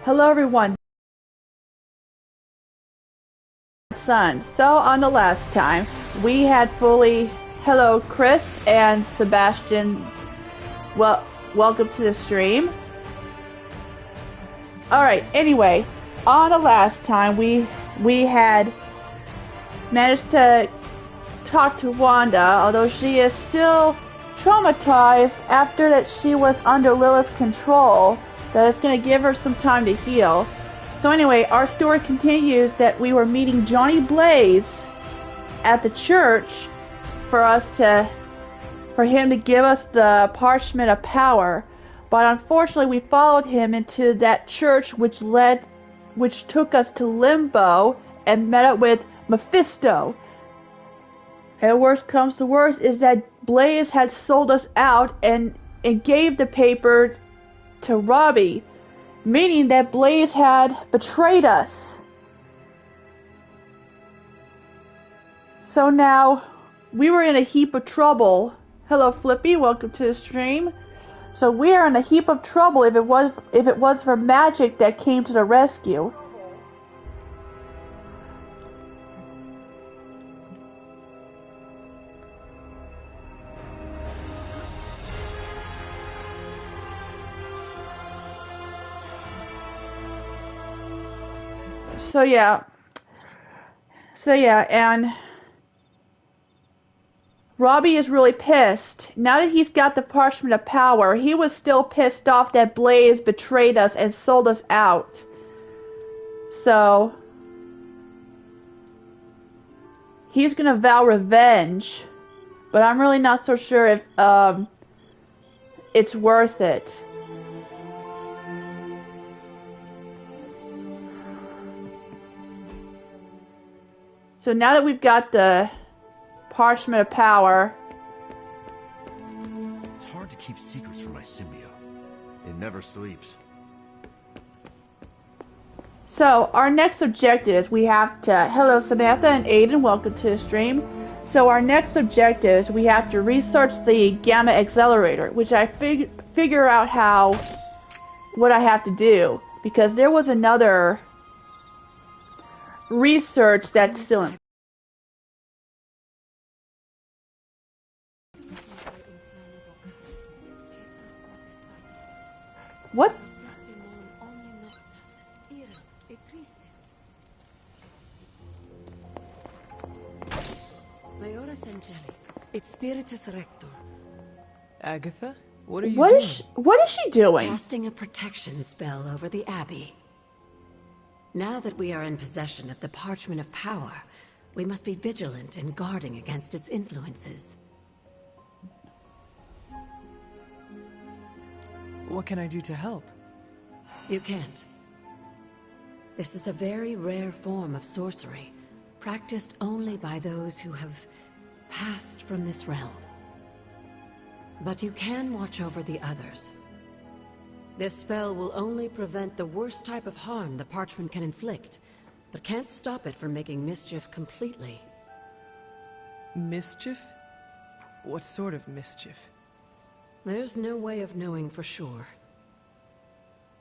Hello everyone, son. So on the last time, we had fully... Hello Chris and Sebastian. Well, welcome to the stream. Alright, anyway, on the last time we had managed to talk to Wanda, although she is still traumatized after that she was under Lilith's control, that it's going to give her some time to heal. So anyway, our story continues that we were meeting Johnny Blaze at the church for him to give us the parchment of power. But unfortunately we followed him into that church which took us to Limbo and met up with Mephisto. And worst comes to worst is that Blaze had sold us out and gave the paper to Robbie, meaning that Blaze had betrayed us. So now we were in a heap of trouble. Hello Flippy, welcome to the stream. So we are in a heap of trouble if it was for magic that came to the rescue. So yeah, and Robbie is really pissed. Now that he's got the parchment of power, he was still pissed off that Blaze betrayed us and sold us out. So he's gonna vow revenge, but I'm really not so sure if it's worth it. So now that we've got the parchment of power... It's hard to keep secrets from my symbiote. It never sleeps. So, our next objective is we have to... Hello Samantha and Aiden, welcome to the stream. So our next objective is we have to research the Gamma Accelerator, which I figure out what I have to do. Because there was another... research that's still in. What's... Majoris Angeli, et Spiritus Rector. Agatha, what are you doing? What is she doing? Casting a protection spell over the Abbey. Now that we are in possession of the Parchment of Power, we must be vigilant in guarding against its influences. What can I do to help? You can't. This is a very rare form of sorcery, practiced only by those who have passed from this realm. But you can watch over the others. This spell will only prevent the worst type of harm the parchment can inflict, but can't stop it from making mischief completely. Mischief? What sort of mischief? There's no way of knowing for sure.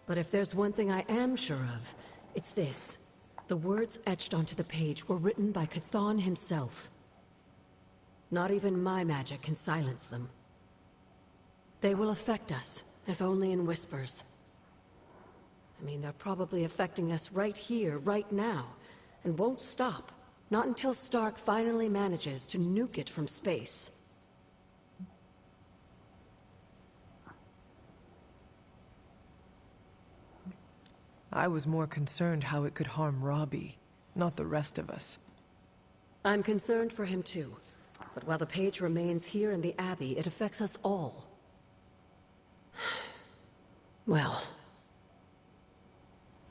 But if there's one thing I am sure of, it's this. The words etched onto the page were written by Chthon himself. Not even my magic can silence them. They will affect us. If only in whispers. I mean, they're probably affecting us right here, right now, and won't stop. Not until Stark finally manages to nuke it from space. I was more concerned how it could harm Robbie, not the rest of us. I'm concerned for him too. But while the page remains here in the Abbey, it affects us all. Well,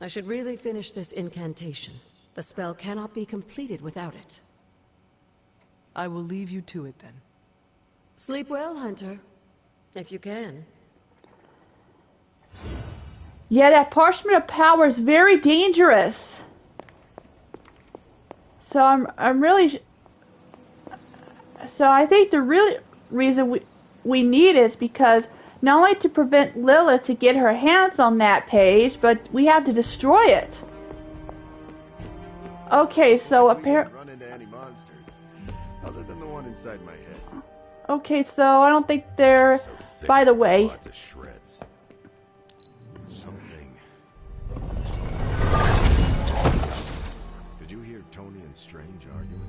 I should really finish this incantation. The spell cannot be completed without it. I will leave you to it then. Sleep well, Hunter. If you can. Yeah, that parchment of power is very dangerous. So I'm really... So I think the real reason we need it is because Not only to prevent Lilith to get her hands on that page, but we have to destroy it. Okay, so apparently... run into any monsters, other than the one inside my head. Okay, so I don't think they're... So sick By the of way... lots of shreds. Something. Did you hear Tony and Strange arguing?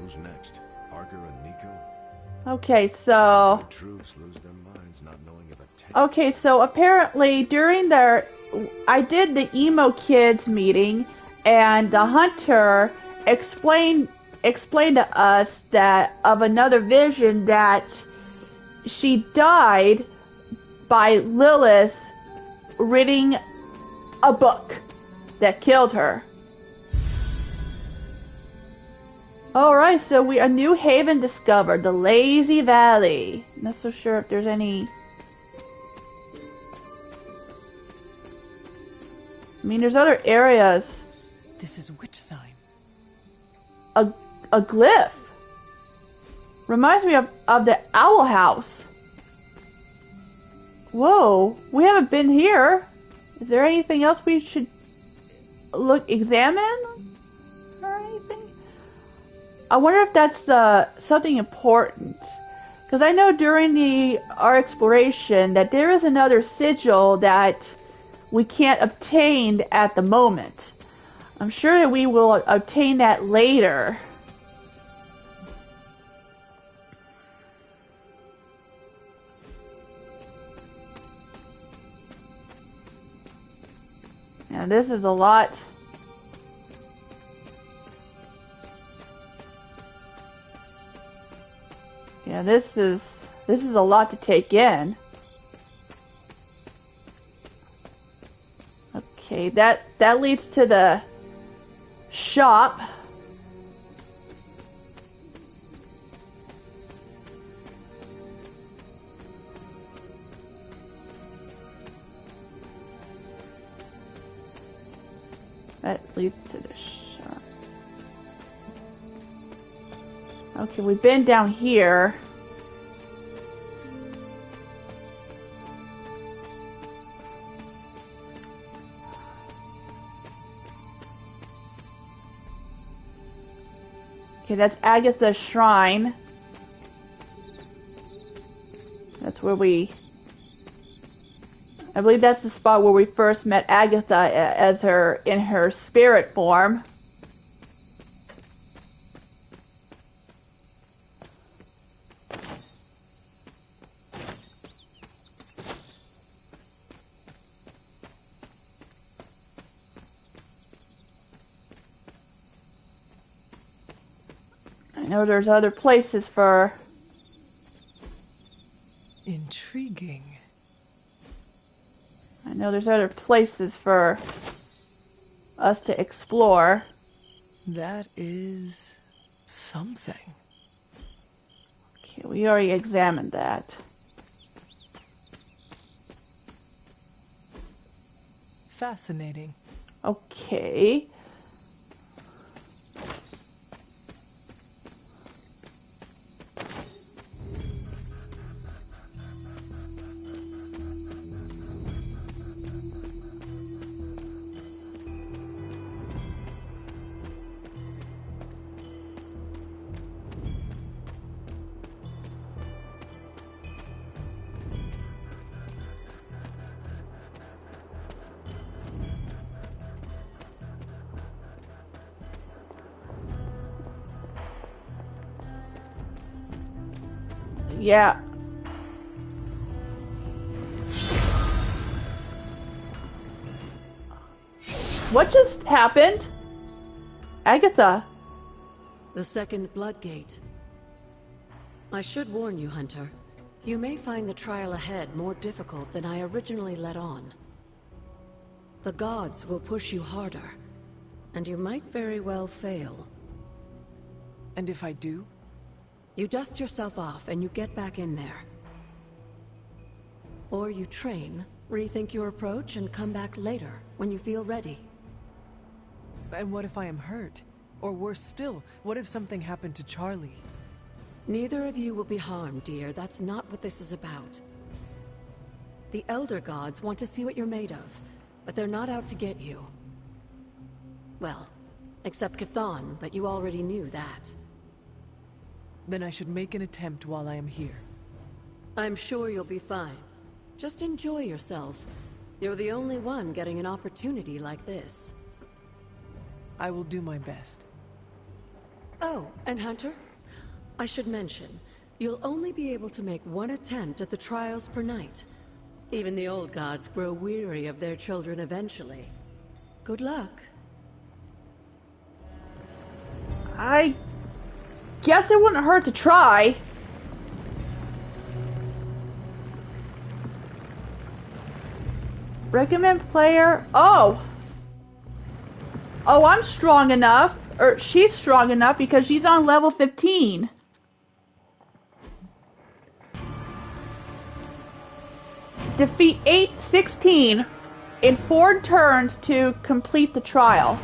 Who's next? Parker and Nico? Okay, so... The troops lose their minds not knowing of a tank. Okay, so apparently during their... I did the emo kids meeting, and the hunter explained to us that of another vision that she died by Lilith reading a book that killed her. Alright, so a new haven discovered, the Lazy Valley. Not so sure if there's any... I mean, there's other areas. This is which sign? A glyph. Reminds me of the Owl House. Whoa, we haven't been here. Is there anything else we should examine? Or anything? I wonder if that's something important. Because I know during our exploration that there is another sigil that we can't obtain at the moment. I'm sure that we will obtain that later. And this is a lot. Yeah, this is a lot to take in. Okay, that leads to the shop. That leads to the shop. Okay, we've been down here. Okay, that's Agatha's shrine. That's where I believe that's the spot where we first met Agatha in her spirit form. I know there's other places for... Intriguing. I know there's other places for us to explore. That is something. Okay, we already examined that. Fascinating. Okay. Yeah. What just happened? Agatha. The second floodgate. I should warn you, Hunter. You may find the trial ahead more difficult than I originally let on. The gods will push you harder, and you might very well fail. And if I do? You dust yourself off and you get back in there. Or you train, rethink your approach, and come back later, when you feel ready. And what if I am hurt? Or worse still, what if something happened to Charlie? Neither of you will be harmed, dear. That's not what this is about. The Elder Gods want to see what you're made of, but they're not out to get you. Well, except Chthon, but you already knew that. Then I should make an attempt while I am here. I'm sure you'll be fine. Just enjoy yourself. You're the only one getting an opportunity like this. I will do my best. Oh, and Hunter? I should mention, you'll only be able to make one attempt at the trials per night. Even the old gods grow weary of their children eventually. Good luck. I guess it wouldn't hurt to try. Recommend player. Oh, I'm strong enough. Or she's strong enough because she's on level 15. Defeat 816 in 4 turns to complete the trial.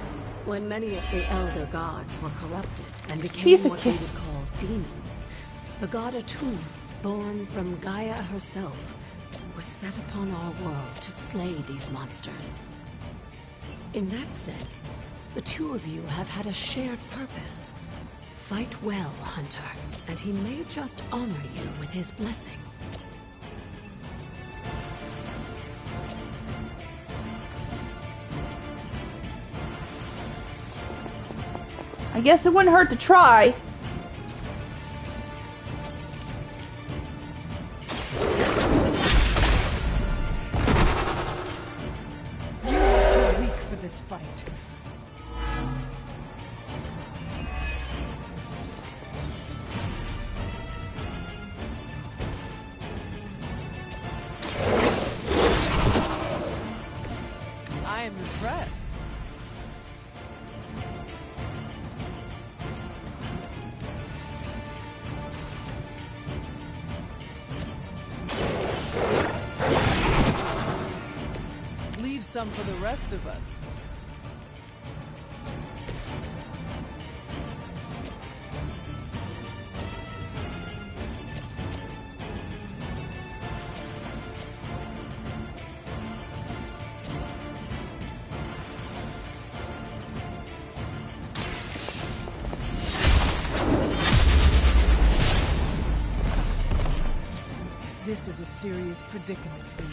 When many of the Elder Gods were corrupted and became what we would call demons, the god Atum, born from Gaia herself, was set upon our world to slay these monsters. In that sense, the two of you have had a shared purpose. Fight well, Hunter, and he may just honor you with his blessing. I guess it wouldn't hurt to try. You are too weak for this fight. I am impressed. Leave some for the rest of us. This is a serious predicament for you.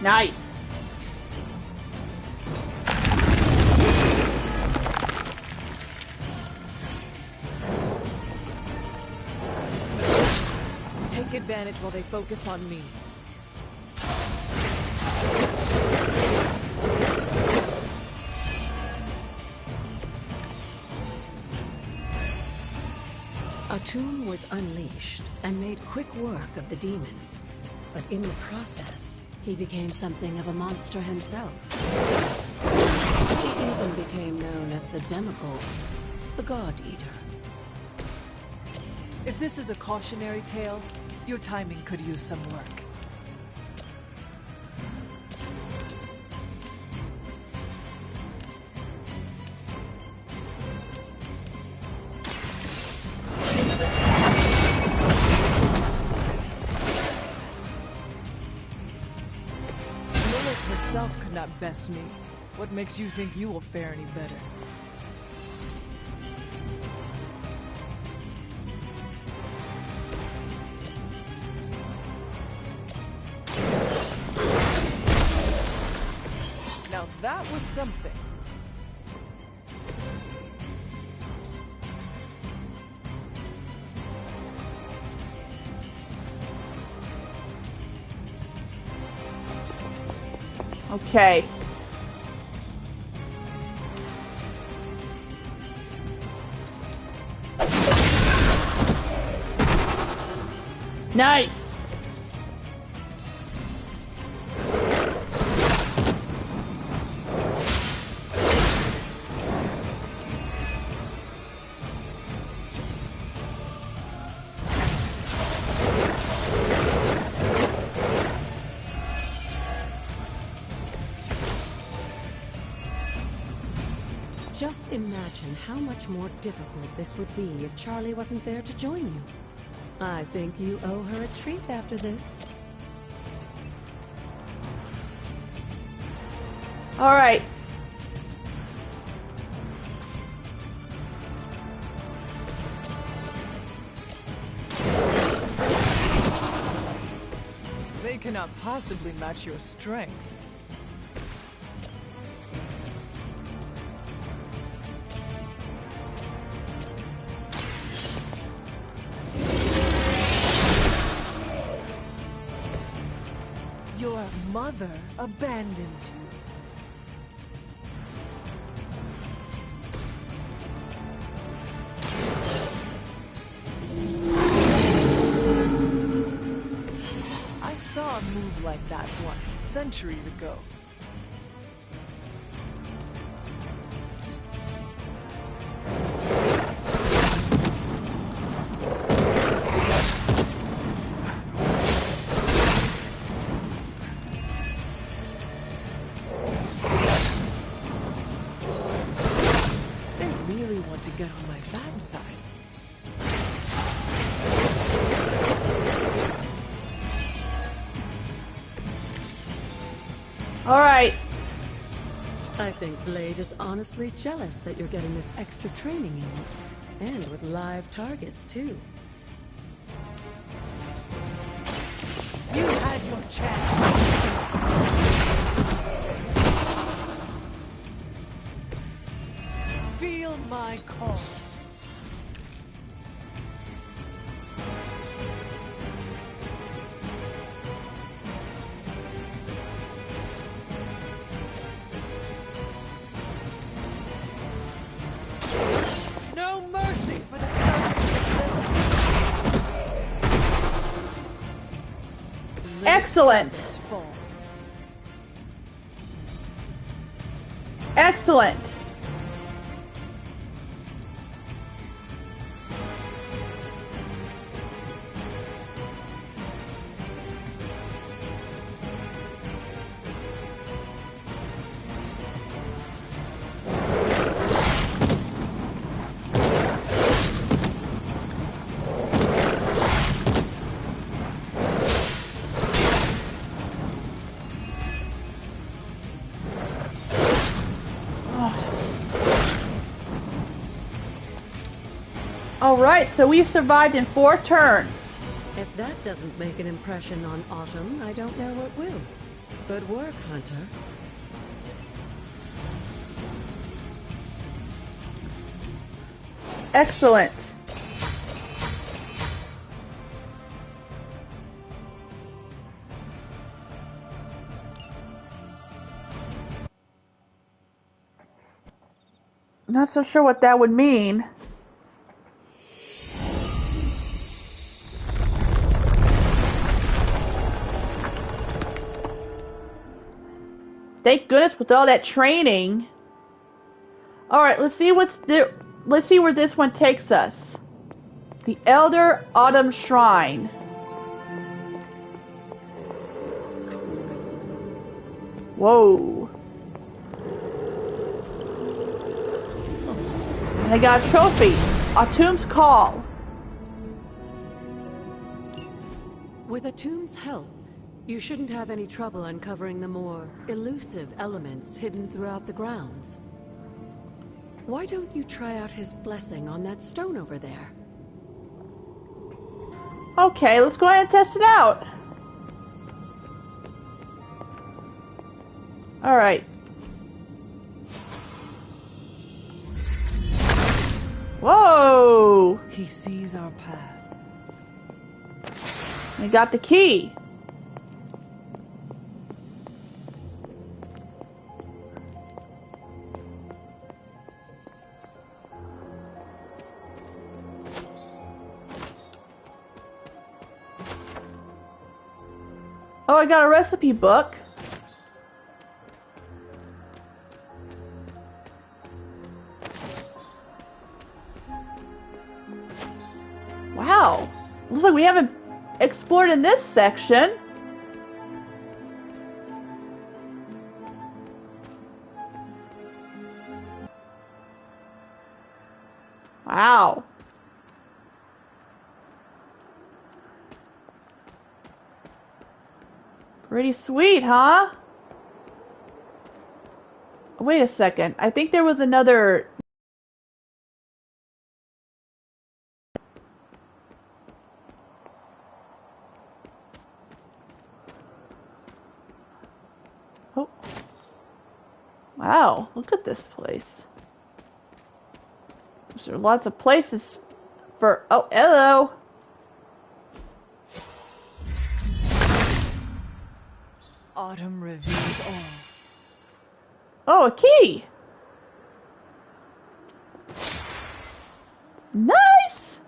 Nice. Take advantage while they focus on me. Atum was unleashed and made quick work of the demons, but in the process, he became something of a monster himself. He even became known as the Demigod, the God Eater. If this is a cautionary tale, your timing could use some work. Lilith herself could not best me. What makes you think you will fare any better? Now that was something. Okay. Nice. Just imagine how much more difficult this would be if Charlie wasn't there to join you. I think you owe her a treat after this. All right. They cannot possibly match your strength. Your mother abandons you. I saw a move like that once, centuries ago. Get on my bad side. All right. I think Blade is honestly jealous that you're getting this extra training in. And with live targets, too. You had your chance. Feel my call. No mercy for the servants. Excellent. Excellent. Alright, so we survived in 4 turns. If that doesn't make an impression on Autumn, I don't know what will. Good work, Hunter. Excellent. Not so sure what that would mean. Thank goodness with all that training. Alright, let's see what's there. Let's see where this one takes us. The Elder Autumn Shrine. Whoa. And I got a trophy. Autumn's Call. With Autumn's help, you shouldn't have any trouble uncovering the more elusive elements hidden throughout the grounds. Why don't you try out his blessing on that stone over there? Okay, let's go ahead and test it out. Alright. Whoa! He sees our path. We got the key. Oh, I got a recipe book. Wow. Looks like we haven't explored in this section. Wow. Pretty sweet, huh? Wait a second. I think there was another... Oh. Wow, look at this place. There are lots of places for... Oh, hello! Autumn reveals all. Oh, a key! Nice!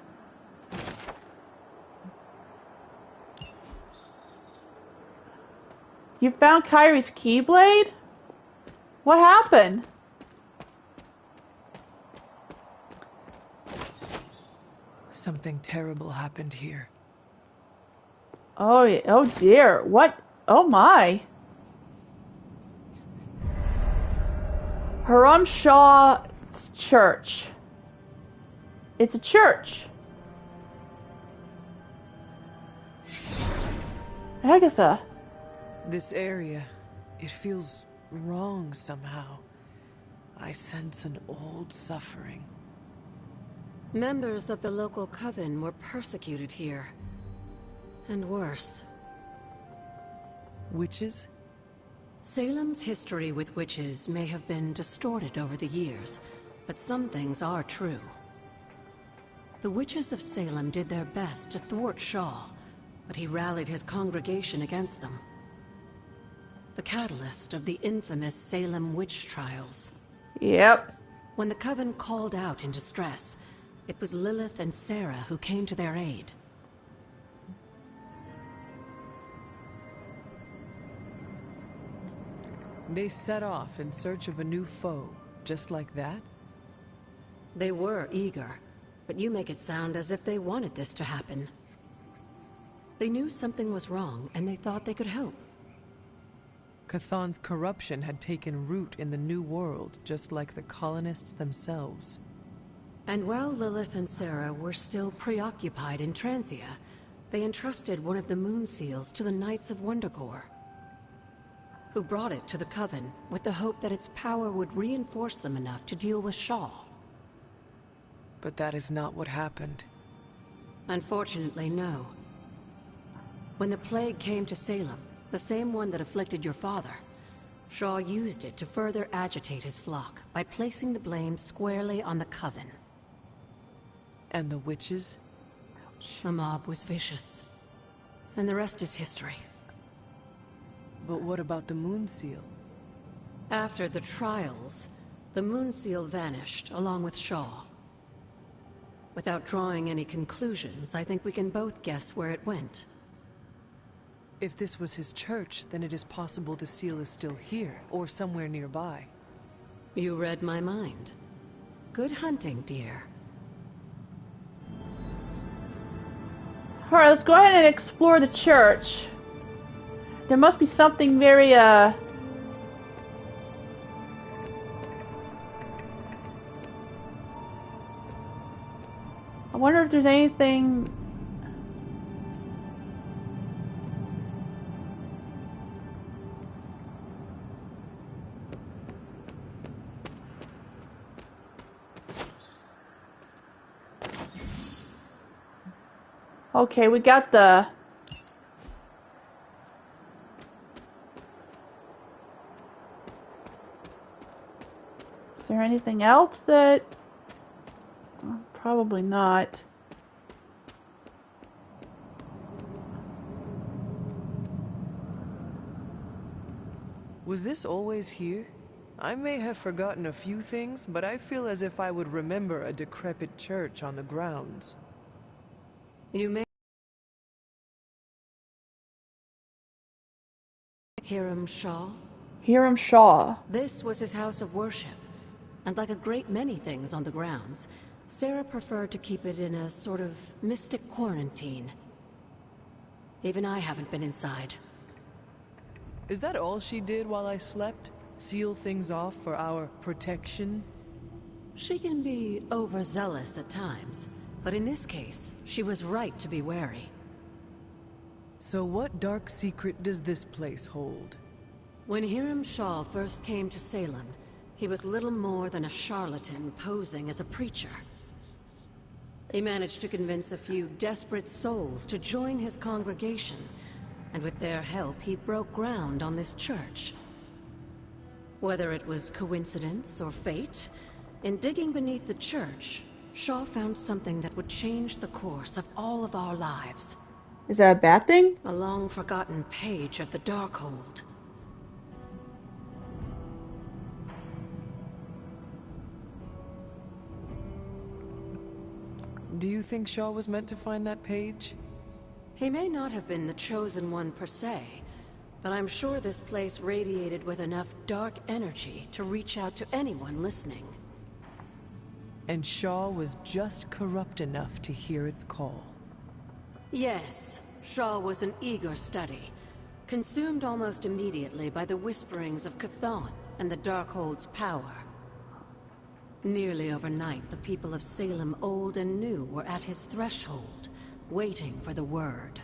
You found Kyrie's Keyblade? What happened? Something terrible happened here. Oh, oh dear. What? Oh my. Haram Shah's church. It's a church. Agatha. This area, it feels wrong somehow. I sense an old suffering. Members of the local coven were persecuted here. And worse. Witches? Salem's history with witches may have been distorted over the years, but some things are true. The witches of Salem did their best to thwart Shaw, but he rallied his congregation against them. The catalyst of the infamous Salem witch trials. Yep. When the coven called out in distress, it was Lilith and Sarah who came to their aid. They set off in search of a new foe, just like that? They were eager, but you make it sound as if they wanted this to happen. They knew something was wrong, and they thought they could help. Chthon's corruption had taken root in the New World, just like the colonists themselves. And while Lilith and Sarah were still preoccupied in Transia, they entrusted one of the moon seals to the Knights of Wondergore, who brought it to the Coven with the hope that its power would reinforce them enough to deal with Shaw. But that is not what happened. Unfortunately, no. When the plague came to Salem, the same one that afflicted your father, Shaw used it to further agitate his flock by placing the blame squarely on the Coven. And the witches? The mob was vicious. And the rest is history. But what about the moon seal? After the trials, the moon seal vanished along with Shaw. Without drawing any conclusions, I think we can both guess where it went. If this was his church, then it is possible the seal is still here, or somewhere nearby. You read my mind. Good hunting, dear. Alright, let's go ahead and explore the church. There must be something very, I wonder if there's anything... Okay, we got the... Is there anything else that... Probably not. Was this always here? I may have forgotten a few things, but I feel as if I would remember a decrepit church on the grounds. You may... Hiram Shaw? Hiram Shaw. This was his house of worship. And like a great many things on the grounds, Sarah preferred to keep it in a sort of mystic quarantine. Even I haven't been inside. Is that all she did while I slept? Seal things off for our protection? She can be overzealous at times, but in this case, she was right to be wary. So what dark secret does this place hold? When Hiram Shaw first came to Salem, he was little more than a charlatan posing as a preacher. He managed to convince a few desperate souls to join his congregation, and with their help, he broke ground on this church. Whether it was coincidence or fate, in digging beneath the church, Shaw found something that would change the course of all of our lives. Is that a bad thing? A long-forgotten page of the Darkhold. Do you think Shaw was meant to find that page? He may not have been the chosen one per se, but I'm sure this place radiated with enough dark energy to reach out to anyone listening. And Shaw was just corrupt enough to hear its call. Yes, Shaw was an eager study, consumed almost immediately by the whisperings of Chthon and the Darkhold's power. Nearly overnight, the people of Salem, old and new, were at his threshold, waiting for the word.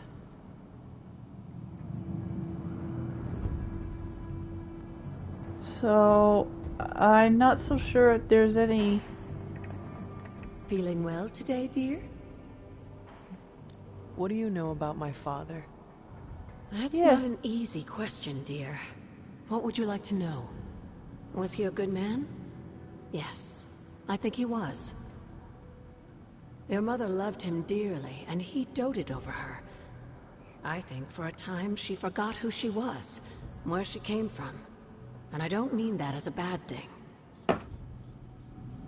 So, I'm not so sure if there's any... Feeling well today, dear? What do you know about my father? That's not an easy question, dear. What would you like to know? Was he a good man? Yes, I think he was. Your mother loved him dearly, and he doted over her. I think for a time she forgot who she was, where she came from. And I don't mean that as a bad thing.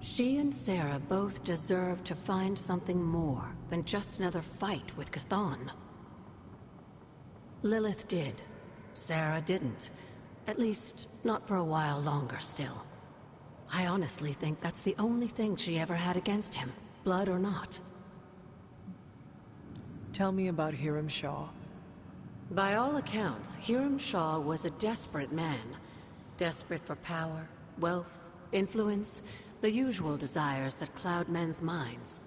She and Sarah both deserve to find something more than just another fight with Chthon. Lilith did. Sarah didn't. At least, not for a while longer still. I honestly think that's the only thing she ever had against him, blood or not. Tell me about Hiram Shaw. By all accounts, Hiram Shaw was a desperate man. Desperate for power, wealth, influence, the usual desires that cloud men's minds.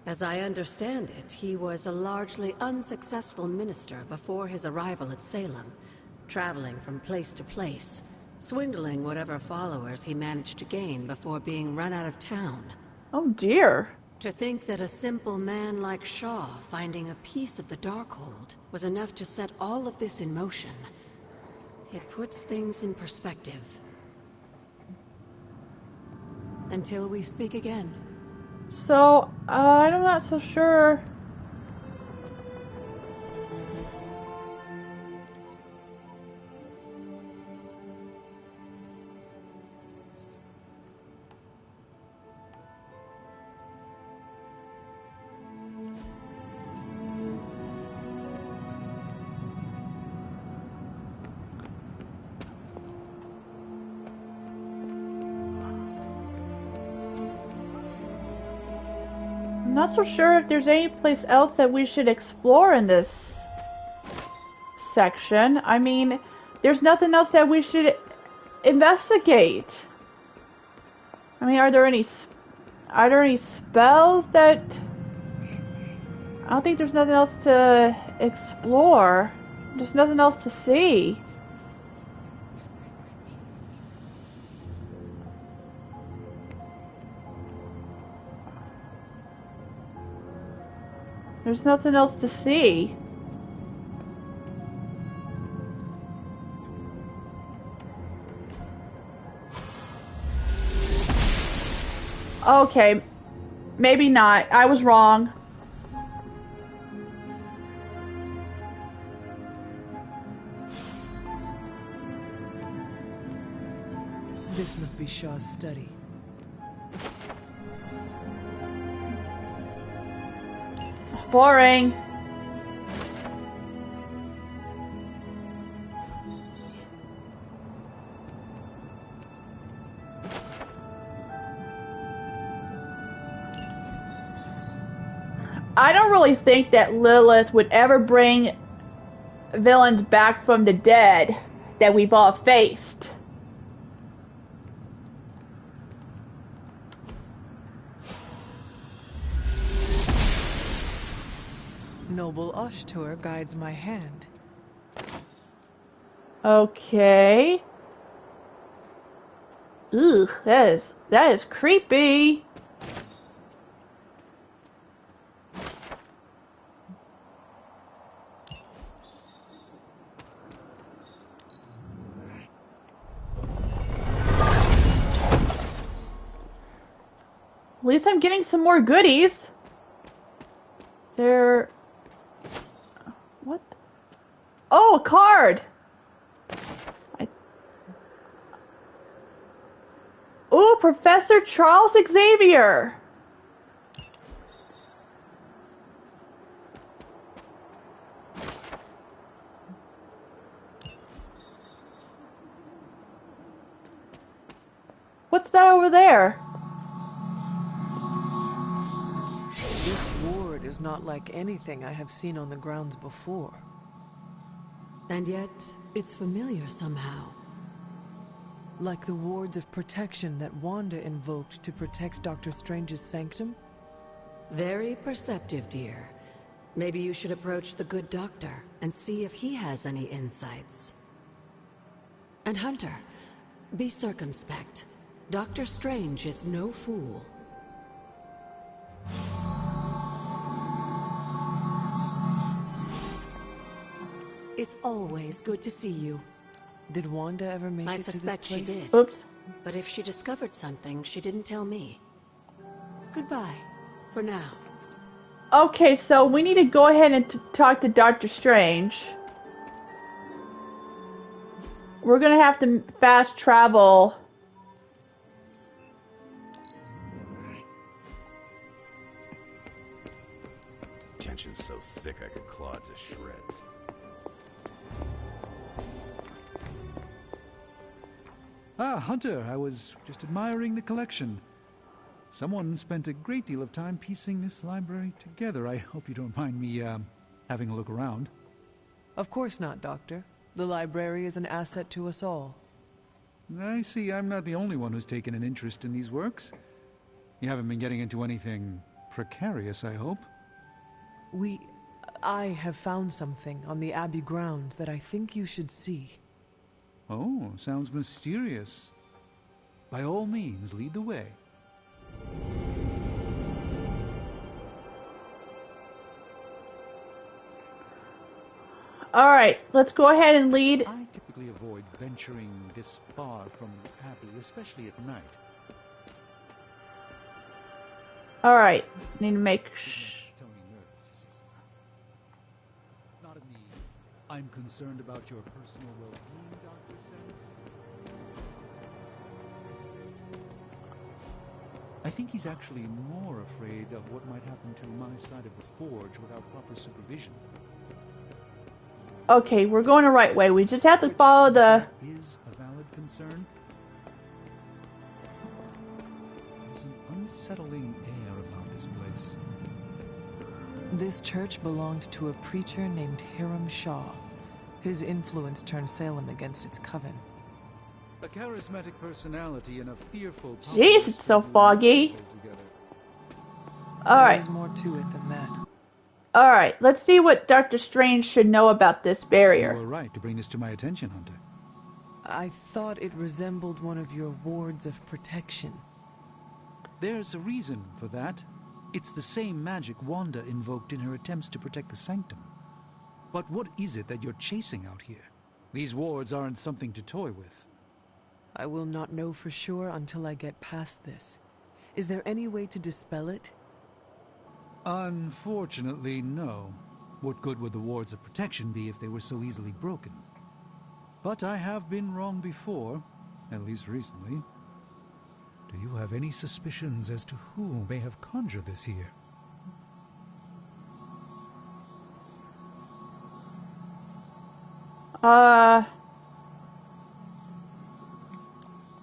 As I understand it, he was a largely unsuccessful minister before his arrival at Salem, traveling from place to place, swindling whatever followers he managed to gain before being run out of town. Oh dear. To think that a simple man like Shaw finding a piece of the Darkhold was enough to set all of this in motion. It puts things in perspective. Until we speak again. So, I'm not so sure. I'm not so sure if there's any place else that we should explore in this section. I mean, there's nothing else that we should investigate. I mean, are there any spells that... I don't think there's nothing else to explore. There's nothing else to see. There's nothing else to see. Okay, maybe not. I was wrong. This must be Shaw's study. Boring. I don't really think that Lilith would ever bring villains back from the dead that we've all faced. Noble Ashtur guides my hand. Okay. Ugh, that is creepy. At least I'm getting some more goodies. There... What? Oh, a card! Ooh, Professor Charles Xavier! What's that over there? This ward is not like anything I have seen on the grounds before. And yet, it's familiar somehow. Like the wards of protection that Wanda invoked to protect Dr. Strange's sanctum? Very perceptive, dear. Maybe you should approach the good doctor and see if he has any insights. And Hunter, be circumspect. Dr. Strange is no fool. It's always good to see you. Did Wanda ever make I it to this suspect she place? did. Oops. But if she discovered something, she didn't tell me. Goodbye, for now. Okay, so we need to go ahead and talk to Doctor Strange. We're gonna have to fast travel. Tension's so thick I could claw it to shreds. Ah, Hunter, I was just admiring the collection. Someone spent a great deal of time piecing this library together. I hope you don't mind me, having a look around. Of course not, Doctor. The library is an asset to us all. I see I'm not the only one who's taken an interest in these works. You haven't been getting into anything precarious, I hope? I have found something on the Abbey grounds that I think you should see. Oh, sounds mysterious. By all means, lead the way. Alright, let's go ahead and lead. I typically avoid venturing this far from the Abbey, especially at night. Alright, need to make Tony nervous, you see. Not in the I'm concerned about your personal well-being, Doctor sense. I think he's actually more afraid of what might happen to my side of the forge without proper supervision. Okay, we're going the right way. We just have to follow the... Is a valid concern. There's an unsettling air about this place. This church belonged to a preacher named Hiram Shaw. His influence turned Salem against its coven. A charismatic personality and a fearful... Jeez, it's so foggy. Alright. There's more to it than that. Alright, let's see what Doctor Strange should know about this You barrier. were right to bring this to my attention, Hunter. I thought it resembled one of your wards of protection. There's a reason for that. It's the same magic Wanda invoked in her attempts to protect the sanctum. But what is it that you're chasing out here? These wards aren't something to toy with. I will not know for sure until I get past this. Is there any way to dispel it? Unfortunately, no. What good would the wards of protection be if they were so easily broken? But I have been wrong before, at least recently. Do you have any suspicions as to who may have conjured this here?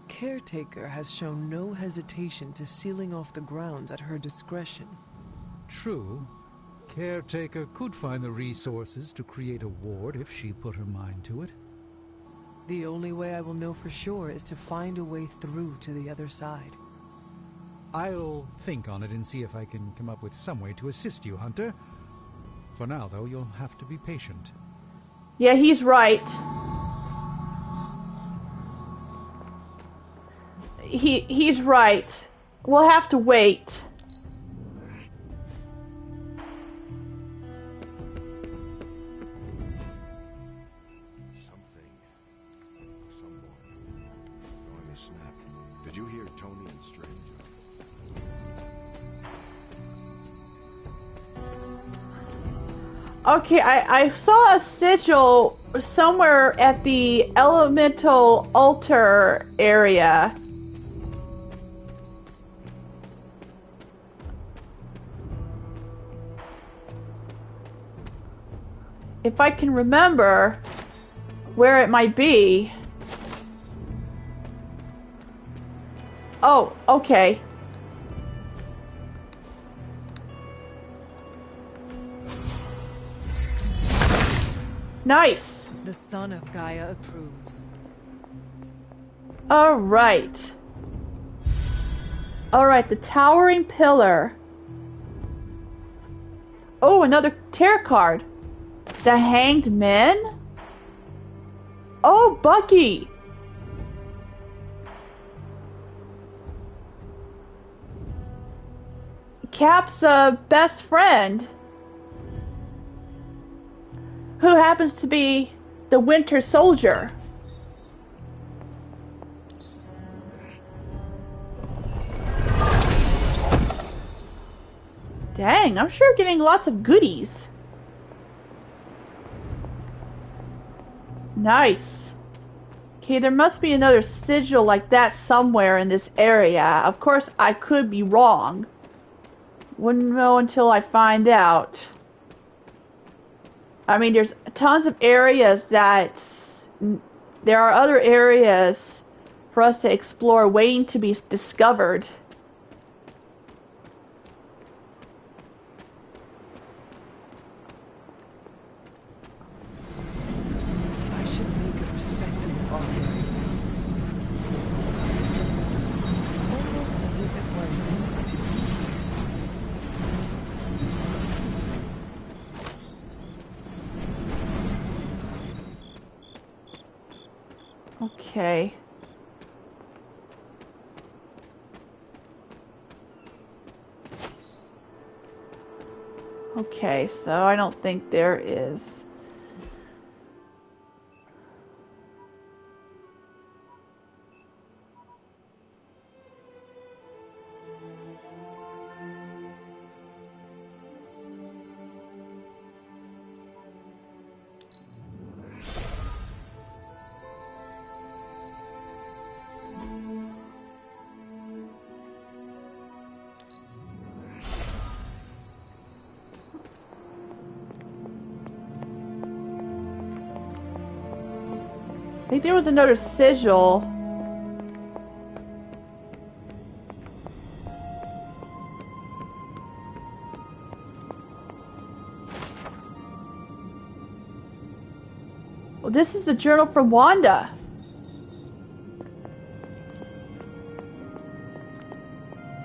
Caretaker has shown no hesitation to sealing off the grounds at her discretion. True. Caretaker could find the resources to create a ward if she put her mind to it. The only way I will know for sure is to find a way through to the other side. I'll think on it and see if I can come up with some way to assist you, Hunter. For now, though, you'll have to be patient. Yeah, he's right. He's right. We'll have to wait. Someone. Going to snap. Did you hear Tony and Strange? Okay, I saw a sigil somewhere at the elemental altar area. If I can remember where it might be. Oh, okay. Nice. The son of Gaia approves. All right. All right, the towering pillar. Oh, another tarot card. The Hanged Men? Oh, Bucky! Cap's best friend. Who happens to be the Winter Soldier. Dang, I'm sure getting lots of goodies. Nice. Okay, there must be another sigil like that somewhere in this area. Of course, I could be wrong. Wouldn't know until I find out. I mean, there's tons of areas that... There are other areas for us to explore waiting to be discovered. I should make a respectable offering. Almost as if it were meant to be. Okay. Okay, so I don't think there is. I think there was another sigil. Well, this is a journal from Wanda.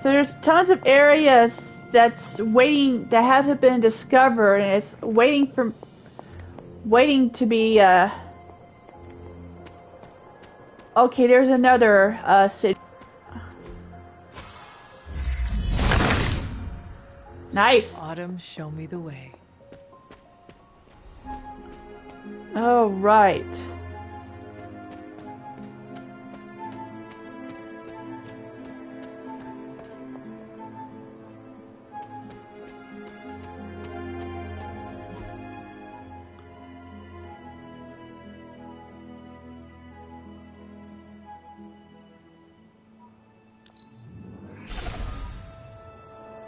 So there's tons of areas that's waiting, that hasn't been discovered, and it's waiting to be, Okay, there's another, sigil. Nice. Autumn, show me the way. Oh, right.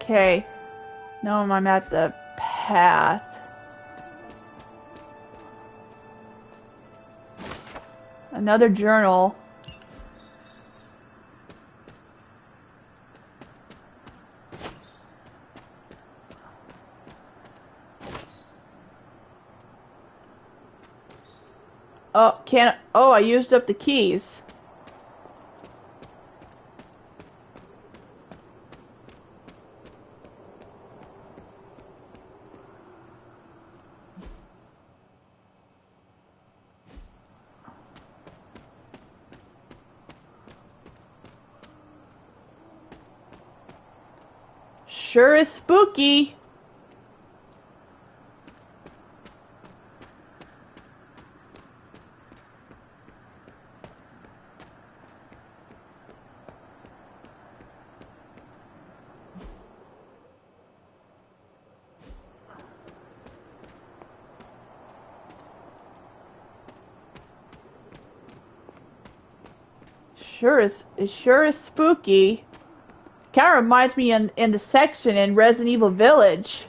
Okay. Now I'm at the path. Another journal. Oh, I used up the keys. Sure is spooky. It sure is spooky. Kind of reminds me in the section in Resident Evil Village.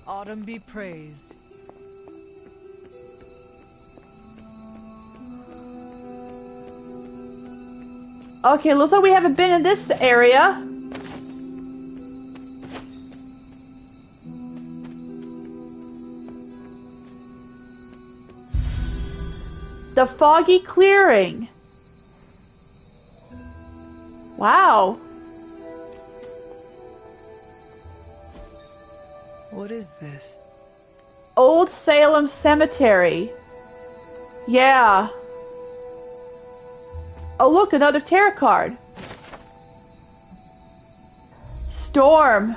Autumn be praised. Okay, looks like we haven't been in this area. The foggy clearing. Wow. What is this? Old Salem Cemetery. Yeah. Oh look, another tarot card. Storm.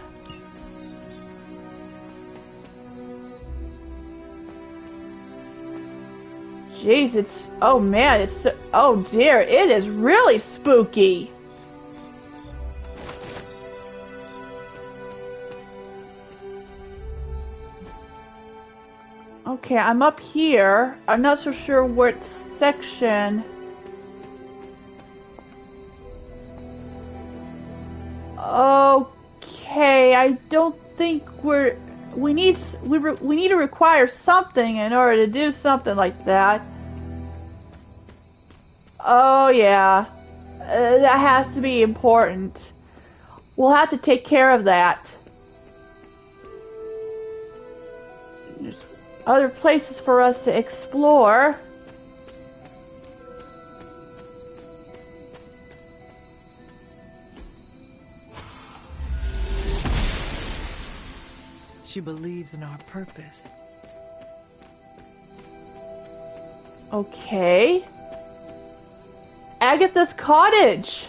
Jeez, oh man, oh dear, it is really spooky. Okay, I'm up here. I'm not so sure what section. Okay, I don't think we need to require something in order to do something like that. Oh yeah, that has to be important. We'll have to take care of that. There's other places for us to explore. She believes in our purpose. Okay. Agatha's cottage.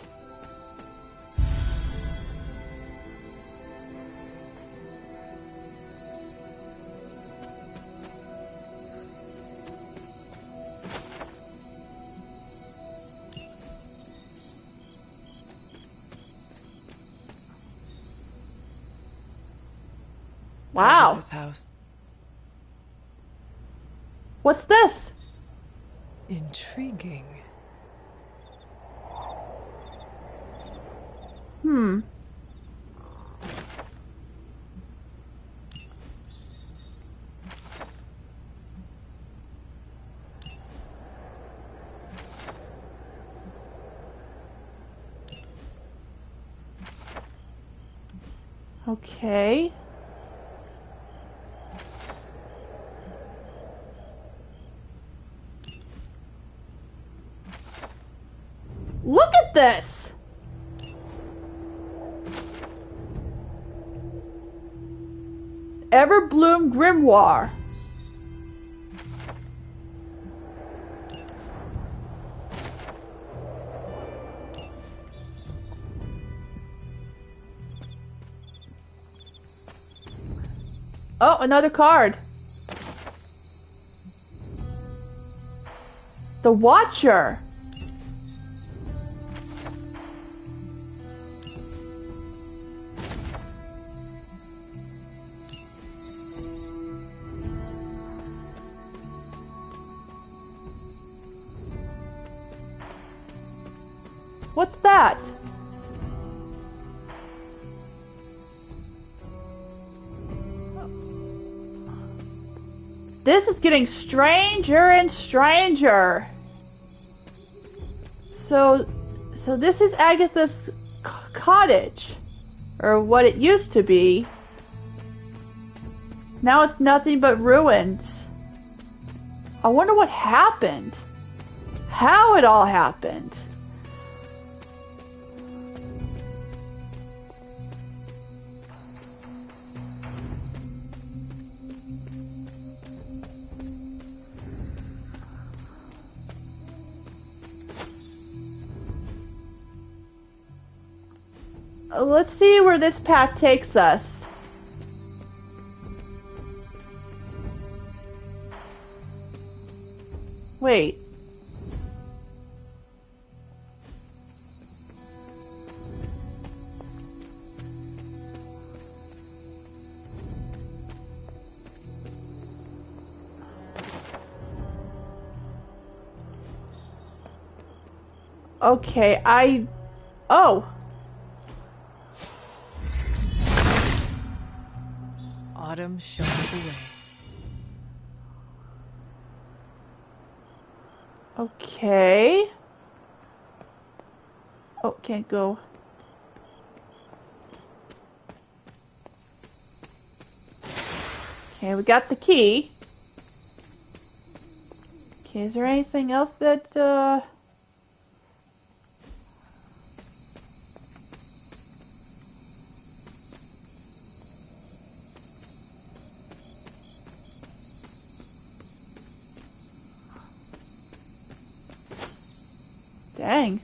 Wow. Agatha's house. What's this? Intriguing. Okay. Look at this! Everbloom Grimoire. Oh, another card. The Watcher. What's that? This is getting stranger and stranger. So this is Agatha's cottage, or what it used to be. Now it's nothing but ruins. I wonder what happened. How it all happened. Let's see where this path takes us. Wait. Okay, Oh! Autumn showed the way. Okay. Oh, can't go. Okay, we got the key. Okay, is there anything else that, Dang.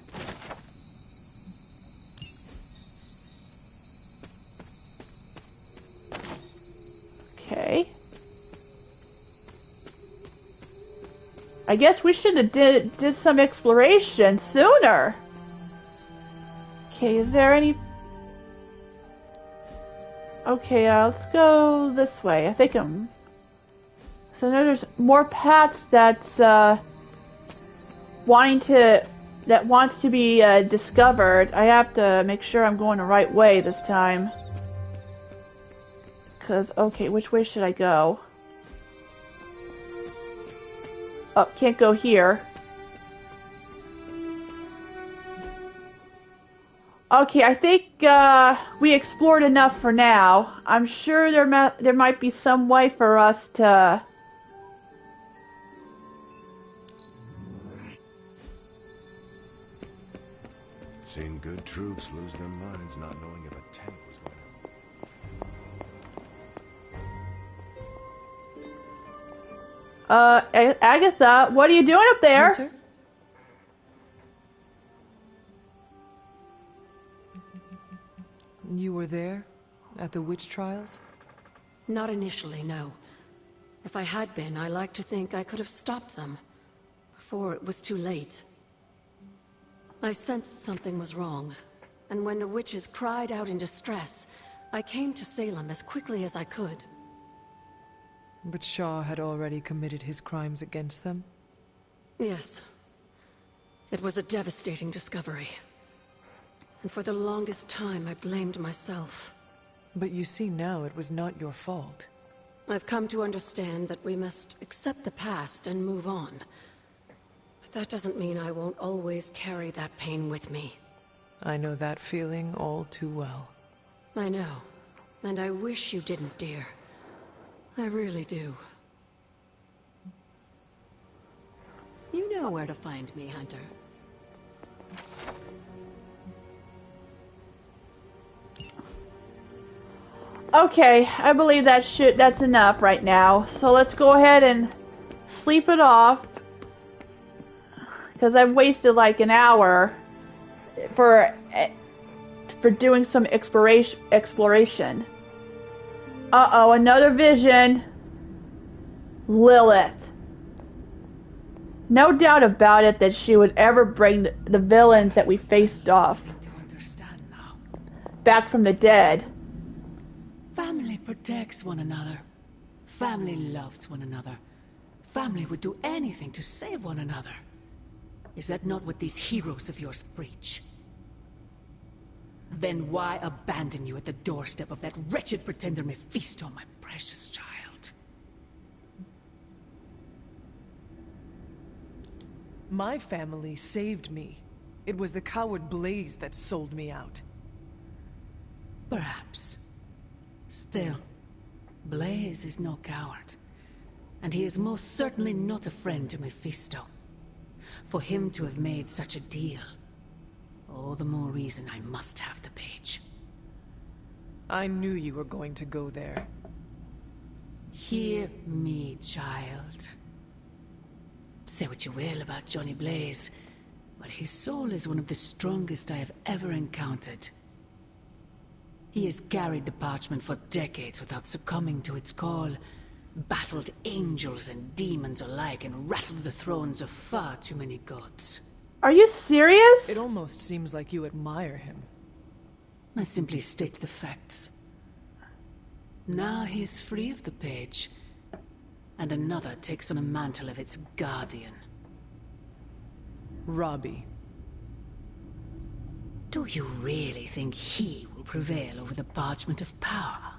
Okay. I guess we should have did some exploration sooner. Okay, is there any... Okay, let's go this way. I think I'm... So now there's more paths that's, that wants to be, discovered. I have to make sure I'm going the right way this time. Because, okay, which way should I go? Oh, can't go here. Okay, I think we explored enough for now. I'm sure there might be some way for us to... Seen good troops lose their minds not knowing if a tank was going to... Agatha, what are you doing up there? Hunter? You were there? At the witch trials? Not initially, no. If I had been, I like to think I could have stopped them. Before it was too late. I sensed something was wrong. And when the witches cried out in distress, I came to Salem as quickly as I could. But Shaw had already committed his crimes against them? Yes. It was a devastating discovery. And for the longest time, I blamed myself. But you see now it was not your fault. I've come to understand that we must accept the past and move on. But that doesn't mean I won't always carry that pain with me. I know that feeling all too well. I know. And I wish you didn't, dear. I really do. You know where to find me, Hunter. Okay, I believe that's enough right now. So let's go ahead and sleep it off. Because I've wasted like an hour for doing some exploration. Uh-oh, another vision. Lilith. No doubt about it that she would ever bring the villains that we faced off back from the dead. Family protects one another. Family loves one another. Family would do anything to save one another. Is that not what these heroes of yours preach? Then why abandon you at the doorstep of that wretched pretender Mephisto, my precious child? My family saved me. It was the coward Blaze that sold me out. Perhaps. Still, Blaze is no coward. And he is most certainly not a friend to Mephisto. For him to have made such a deal, all the more reason I must have the page. I knew you were going to go there. Hear me, child. Say what you will about Johnny Blaze, but his soul is one of the strongest I have ever encountered. He has carried the parchment for decades without succumbing to its call, battled angels and demons alike, and rattled the thrones of far too many gods. Are you serious? It almost seems like you admire him. I simply state the facts. Now he is free of the page, and another takes on the mantle of its guardian. Robbie. Do you really think he will prevail over the parchment of power?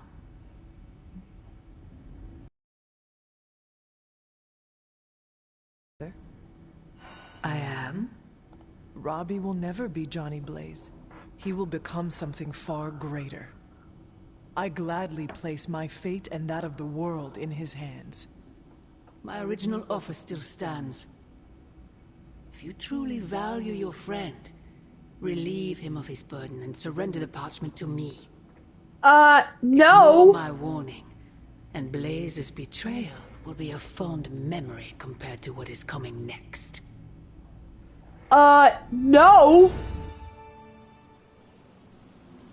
I am? Robbie will never be Johnny Blaze. He will become something far greater. I gladly place my fate and that of the world in his hands. My original offer still stands. If you truly value your friend, relieve him of his burden and surrender the parchment to me. Ignore No. my warning, and Blaze's betrayal will be a fond memory compared to what is coming next. No.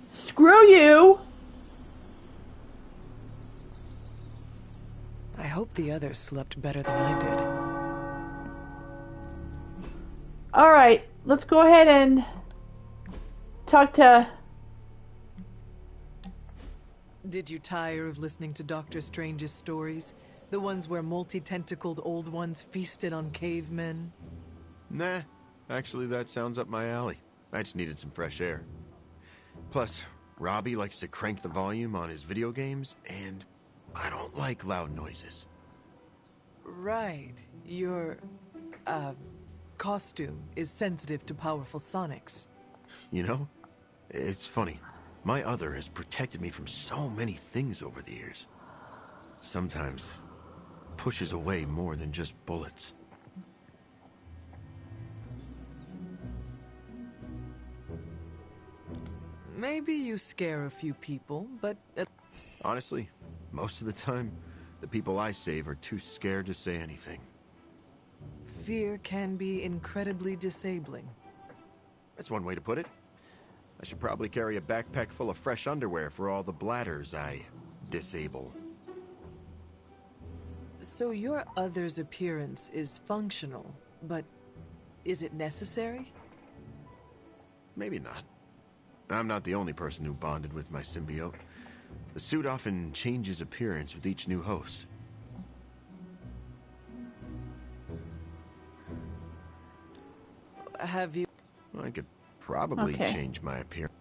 Screw you. I hope the others slept better than I did. Alright, let's go ahead and talk to... Did you tire of listening to Doctor Strange's stories? The ones where multi-tentacled old ones feasted on cavemen? Nah, actually that sounds up my alley. I just needed some fresh air. Plus, Robbie likes to crank the volume on his video games, and I don't like loud noises. Right. Your, costume is sensitive to powerful sonics. You know, it's funny. My other has protected me from so many things over the years. Sometimes pushes away more than just bullets. Maybe you scare a few people, but... Honestly, most of the time, the people I save are too scared to say anything. fear can be incredibly disabling. That's one way to put it. I should probably carry a backpack full of fresh underwear for all the bladders I disable. So your other's appearance is functional, but is it necessary? Maybe not. I'm not the only person who bonded with my symbiote. The suit often changes appearance with each new host. Have you... I could probably change my appearance.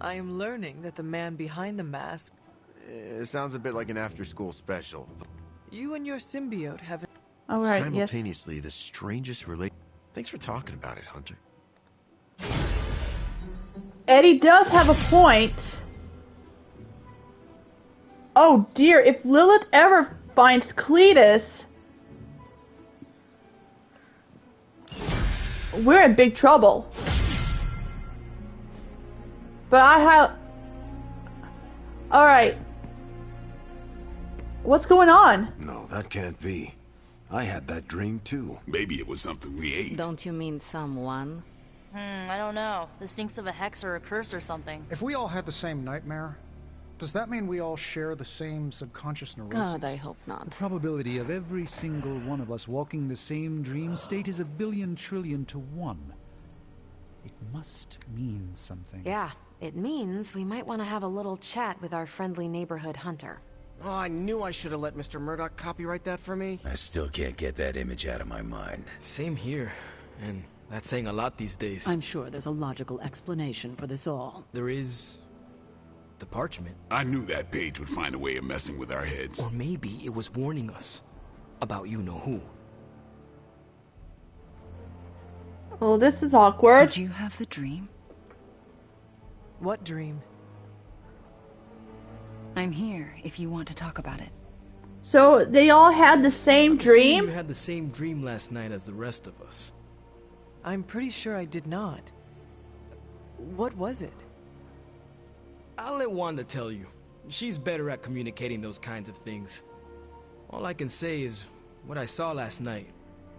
I am learning that the man behind the mask... It sounds a bit like an after-school special. You and your symbiote have... All right, Simultaneously, the strangest relate. Thanks for talking about it, Hunter. Eddie does have a point. Oh dear, if Lilith ever finds Cletus, we're in big trouble. But Alright. What's going on? No, that can't be. I had that dream too. Maybe it was something we ate. Don't you mean someone? I don't know. This stinks of a hex or a curse or something. If we all had the same nightmare, does that mean we all share the same subconscious neurosis? God, I hope not. The probability of every single one of us walking the same dream state is 1,000,000,000,000,000 to 1. It must mean something. Yeah, it means we might want to have a little chat with our friendly neighborhood hunter. Oh, I knew I should have let Mr. Murdoch copyright that for me. I still can't get that image out of my mind. Same here. And that's saying a lot these days. I'm sure there's a logical explanation for this all. There is... the parchment. I knew that page would find a way of messing with our heads. Or maybe it was warning us about you-know-who. Well, this is awkward. Did you have the dream? What dream? I'm here if you want to talk about it. So they all had the same I'm assuming dream? You had the same dream last night as the rest of us. I'm pretty sure I did not. What was it? I'll let Wanda tell you. She's better at communicating those kinds of things. All I can say is, what I saw last night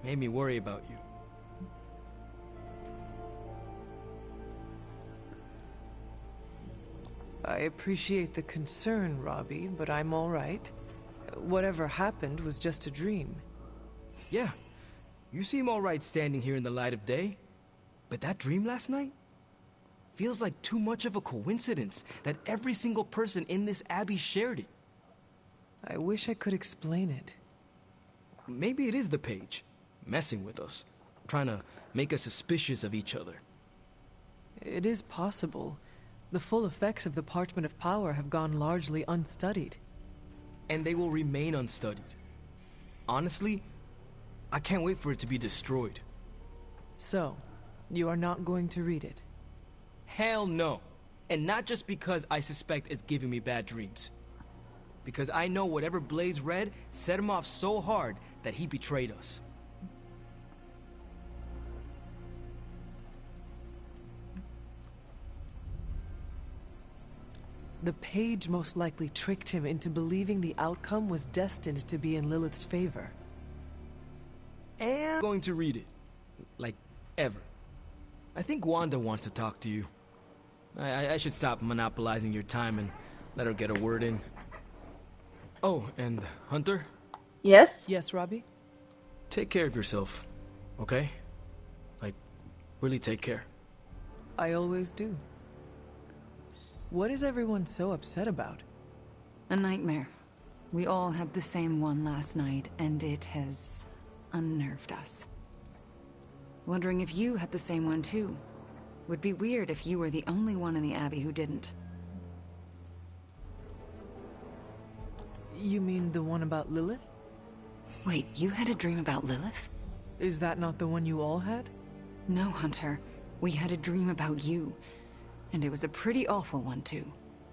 made me worry about you. I appreciate the concern, Robbie, but I'm all right. Whatever happened was just a dream. Yeah, you seem all right standing here in the light of day. But that dream last night? Feels like too much of a coincidence that every single person in this abbey shared it. I wish I could explain it. Maybe it is the page, messing with us, trying to make us suspicious of each other. It is possible. The full effects of the Parchment of Power have gone largely unstudied. And they will remain unstudied. Honestly, I can't wait for it to be destroyed. So, you are not going to read it? Hell no. And not just because I suspect it's giving me bad dreams. Because I know whatever Blaze read set him off so hard that he betrayed us. The page most likely tricked him into believing the outcome was destined to be in Lilith's favor. And I'm going to read it. Like, ever. I think Wanda wants to talk to you. I should stop monopolizing your time and let her get a word in. Oh, and Hunter? Yes? Yes, Robbie? Take care of yourself, okay? Like, really take care. I always do. What is everyone so upset about? A nightmare. We all had the same one last night, and it has unnerved us. Wondering if you had the same one too. Would be weird if you were the only one in the Abbey who didn't. You mean the one about Lilith? Wait, you had a dream about Lilith? Is that not the one you all had? No, Hunter. We had a dream about you. And it was a pretty awful one, too.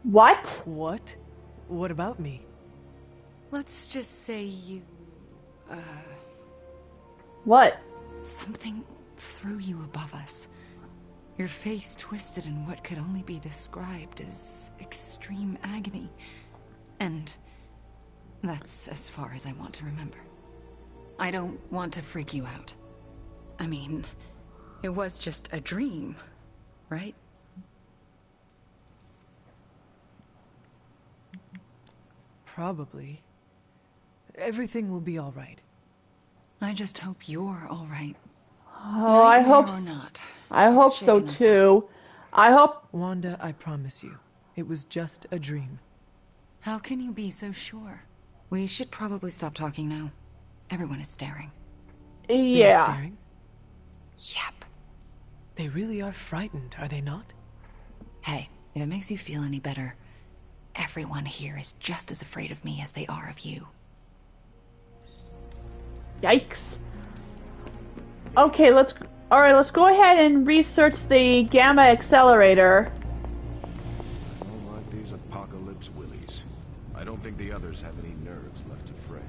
What? What? What about me? Let's just say you... What? Something threw you above us. Your face twisted in what could only be described as extreme agony. And that's as far as I want to remember. I don't want to freak you out. I mean, it was just a dream, right? Probably. Everything will be all right. I just hope you're all right. Oh, I hope or not. I hope so too. I hope Wanda, I promise you, it was just a dream. How can you be so sure? We should probably stop talking now. Everyone is staring. Yeah. They're staring? Yep. They really are frightened, are they not? Hey, if it makes you feel any better, everyone here is just as afraid of me as they are of you. Yikes. Okay, let's go ahead and research the Gamma Accelerator. I don't like these apocalypse willies. I don't think the others have any nerves left to fray.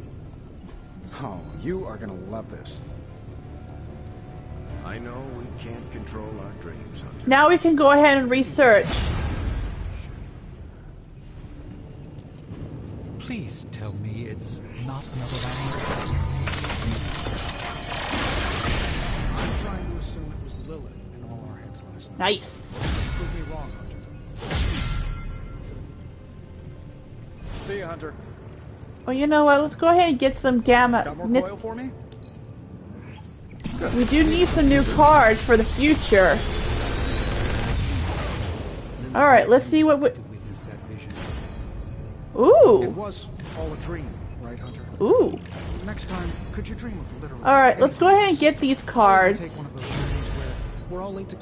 Oh, you are gonna love this. I know we can't control our dreams, Hunter. Now we can go ahead and research. Please tell me it's not another animal. I'm trying to assume it was Lilith in all our heads last night. Nice. Prove me wrong, Hunter. See ya, Hunter. Well, you know what? Let's go ahead and get some Gamma. Got more coil for me? We do need some new cards for the future. Alright, let's see what we... Ooh! It was all a dream, right, Hunter? Ooh! Next time, could you dream of literally... Alright, let's go ahead and get these cards. Take one of those journeys where we're all linked to...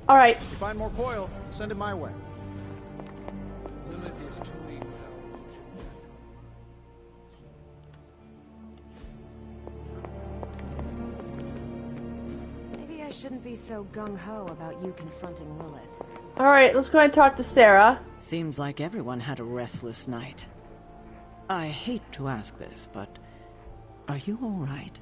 Alright. If you find more coil, send it my way. Lilith is toying with our emotions. Maybe I shouldn't be so gung-ho about you confronting Lilith. Alright, let's go ahead and talk to Sarah. Seems like everyone had a restless night. I hate to ask this, but are you all right?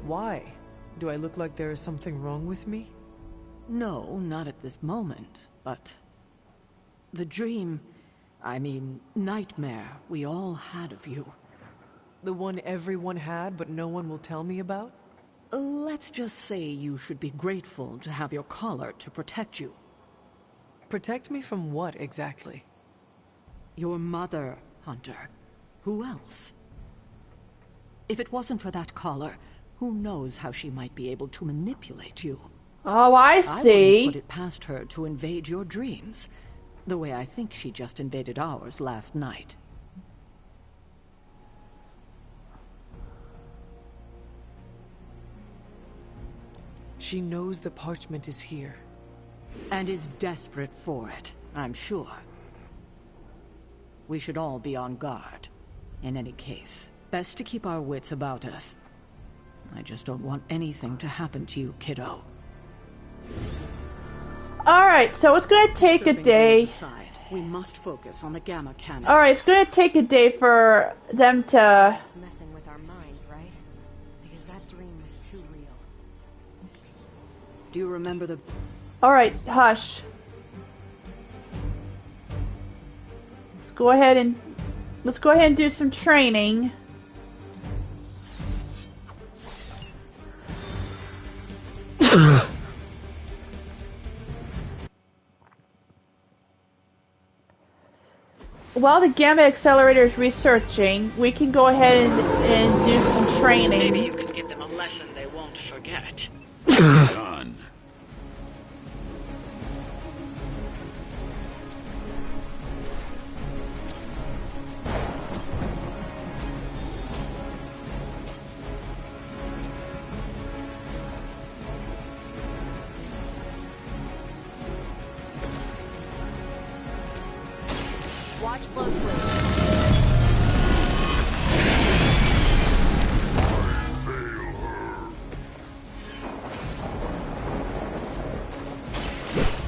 Why? Do I look like there is something wrong with me? No, not at this moment, but the dream, I mean, nightmare we all had of you. The one everyone had, but no one will tell me about? Let's just say you should be grateful to have your collar to protect you. Protect me from what, exactly? Your mother, Hunter. Who else? If it wasn't for that collar, who knows how she might be able to manipulate you. Oh, I I see. wouldn't put it past her to invade your dreams, the way I think she just invaded ours last night. She knows the parchment is here. And is desperate for it, I'm sure. We should all be on guard. In any case, best to keep our wits about us. I just don't want anything to happen to you, kiddo. Alright, so it's gonna take a day. Aside, we must focus on the gamma cannon. Alright, it's gonna take a day for them to... It's messing with our minds, right? Because that dream was too real. Do you remember the... Alright, hush. Let's go ahead and do some training. While the Gamma Accelerator is researching, we can go ahead and do some training. Maybe you can give them a lesson they won't forget. Done. Watch closely.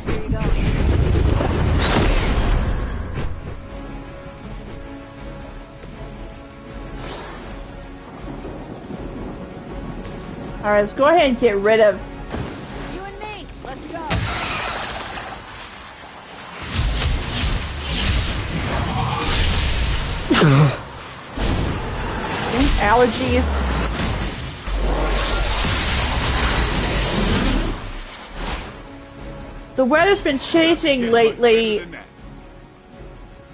Here you go. Alright, let's go ahead and get rid of... You and me. Let's go. allergies. The weather's been changing lately.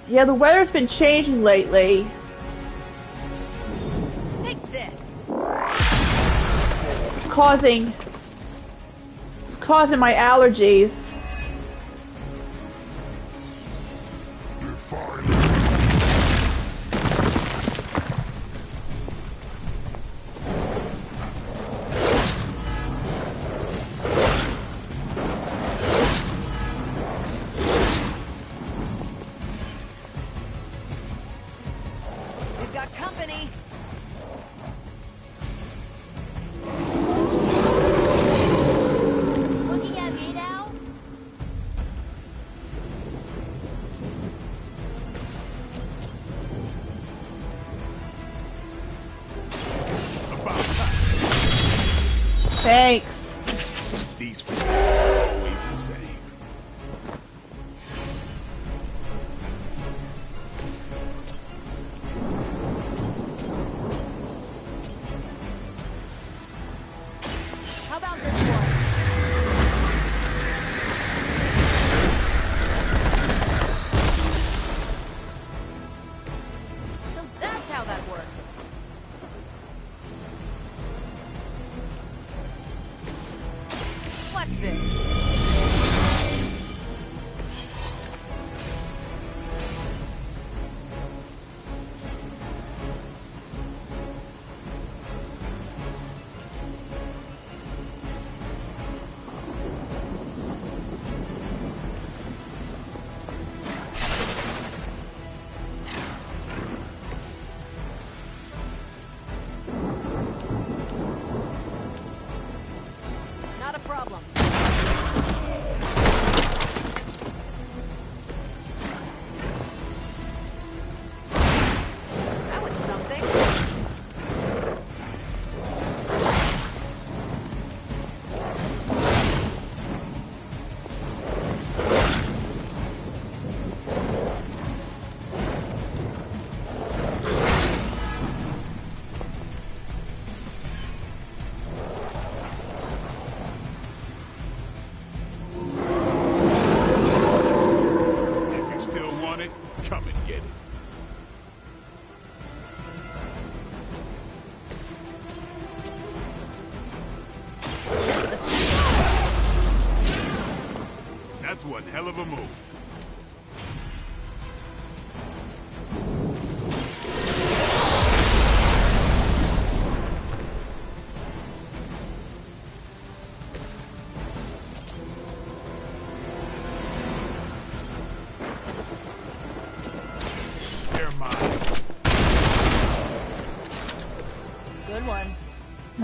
Yeah, the weather's been changing lately. Take this. It's causing my allergies. We've got company. Looking at me now?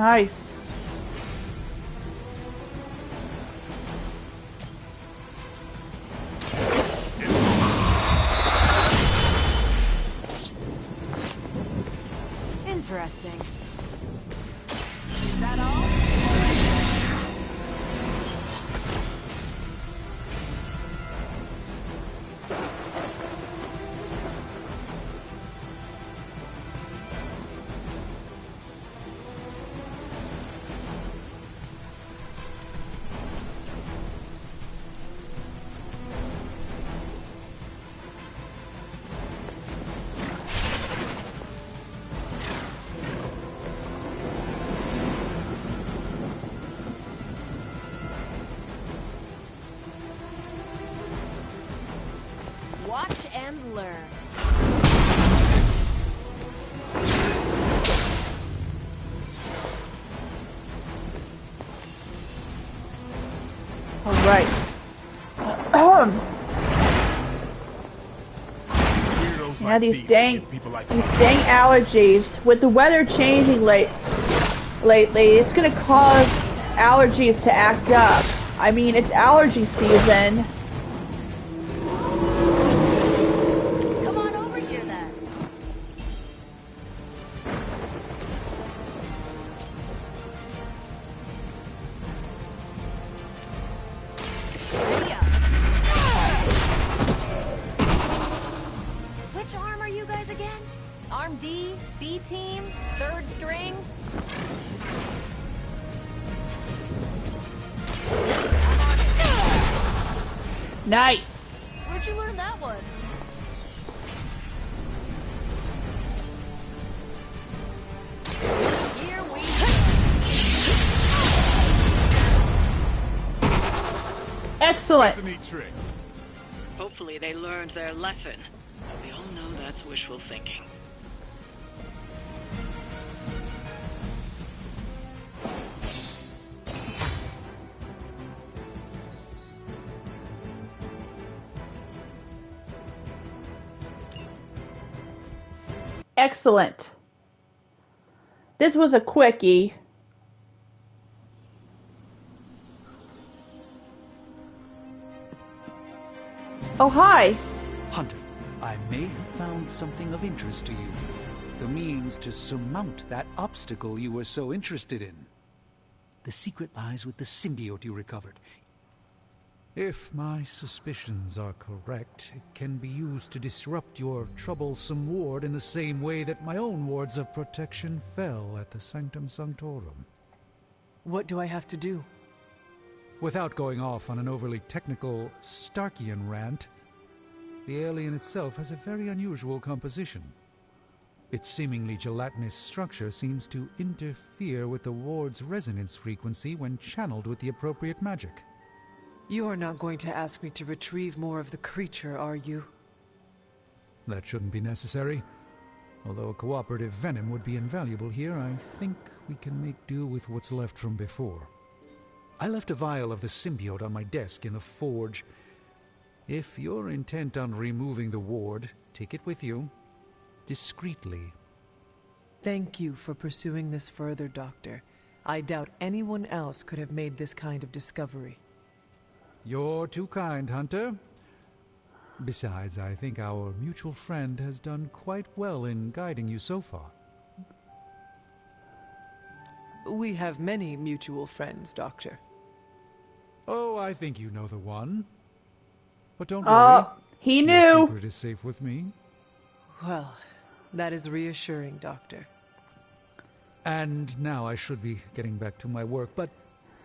Nice. Interesting. Is that all? Watch and learn. All right. Yeah, these dang allergies. With the weather changing lately, it's gonna cause allergies to act up. I mean, it's allergy season. Come on over here, then. Which arm are you guys again? Arm D, B team, third string? Nice. Where'd you learn that one? Here we go. Excellent. Hopefully they learned their lesson. We all know that's wishful thinking. Excellent. This was a quickie. Oh, hi. Hunter, I may have found something of interest to you. The means to surmount that obstacle you were so interested in. The secret lies with the symbiote you recovered. If my suspicions are correct, it can be used to disrupt your troublesome ward in the same way that my own wards of protection fell at the Sanctum Sanctorum. What do I have to do? Without going off on an overly technical Starkian rant, the alien itself has a very unusual composition. Its seemingly gelatinous structure seems to interfere with the ward's resonance frequency when channeled with the appropriate magic. You are not going to ask me to retrieve more of the creature, are you? That shouldn't be necessary. Although a cooperative venom would be invaluable here, I think we can make do with what's left from before. I left a vial of the symbiote on my desk in the forge. If you're intent on removing the ward, take it with you. Discreetly. Thank you for pursuing this further, Doctor. I doubt anyone else could have made this kind of discovery. You're too kind, Hunter. Besides, I think our mutual friend has done quite well in guiding you so far. We have many mutual friends, Doctor. Oh, I think you know the one. But don't worry. He knew. Your secret is safe with me. Well, that is reassuring, Doctor. And now I should be getting back to my work, but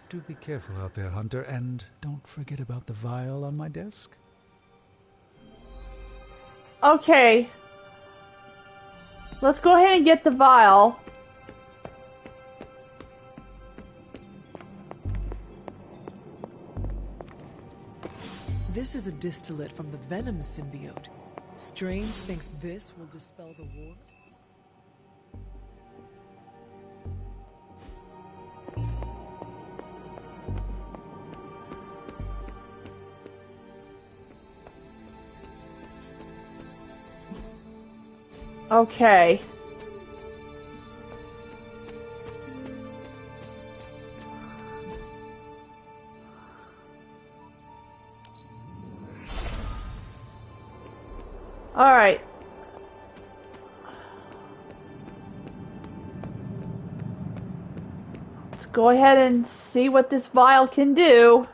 do be careful out there, Hunter, and don't forget about the vial on my desk. Okay. Let's go ahead and get the vial. This is a distillate from the venom symbiote. Strange thinks this will dispel the ward. Okay. Alright. Let's go ahead and see what this vial can do.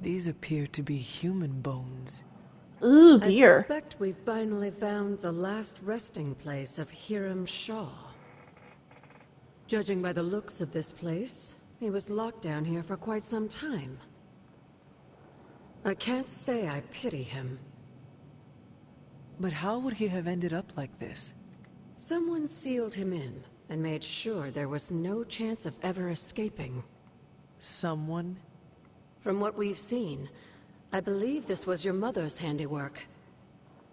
These appear to be human bones. Ooh, dear. I suspect we've finally found the last resting place of Hiram Shaw. Judging by the looks of this place, he was locked down here for quite some time. I can't say I pity him. But how would he have ended up like this? Someone sealed him in and made sure there was no chance of ever escaping. Someone? From what we've seen, I believe this was your mother's handiwork.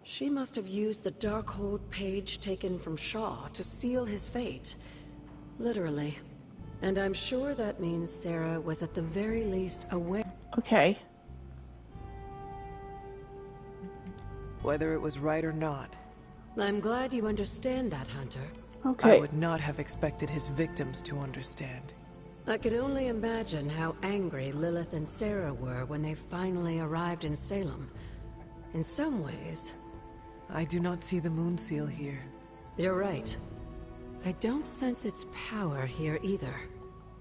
She must have used the Darkhold page taken from Shaw to seal his fate. Literally. And I'm sure that means Sarah was at the very least aware. Okay. Whether it was right or not. I'm glad you understand that, Hunter. Okay. I would not have expected his victims to understand. I can only imagine how angry Lilith and Sarah were when they finally arrived in Salem. In some ways... I do not see the moon seal here. You're right. I don't sense its power here either.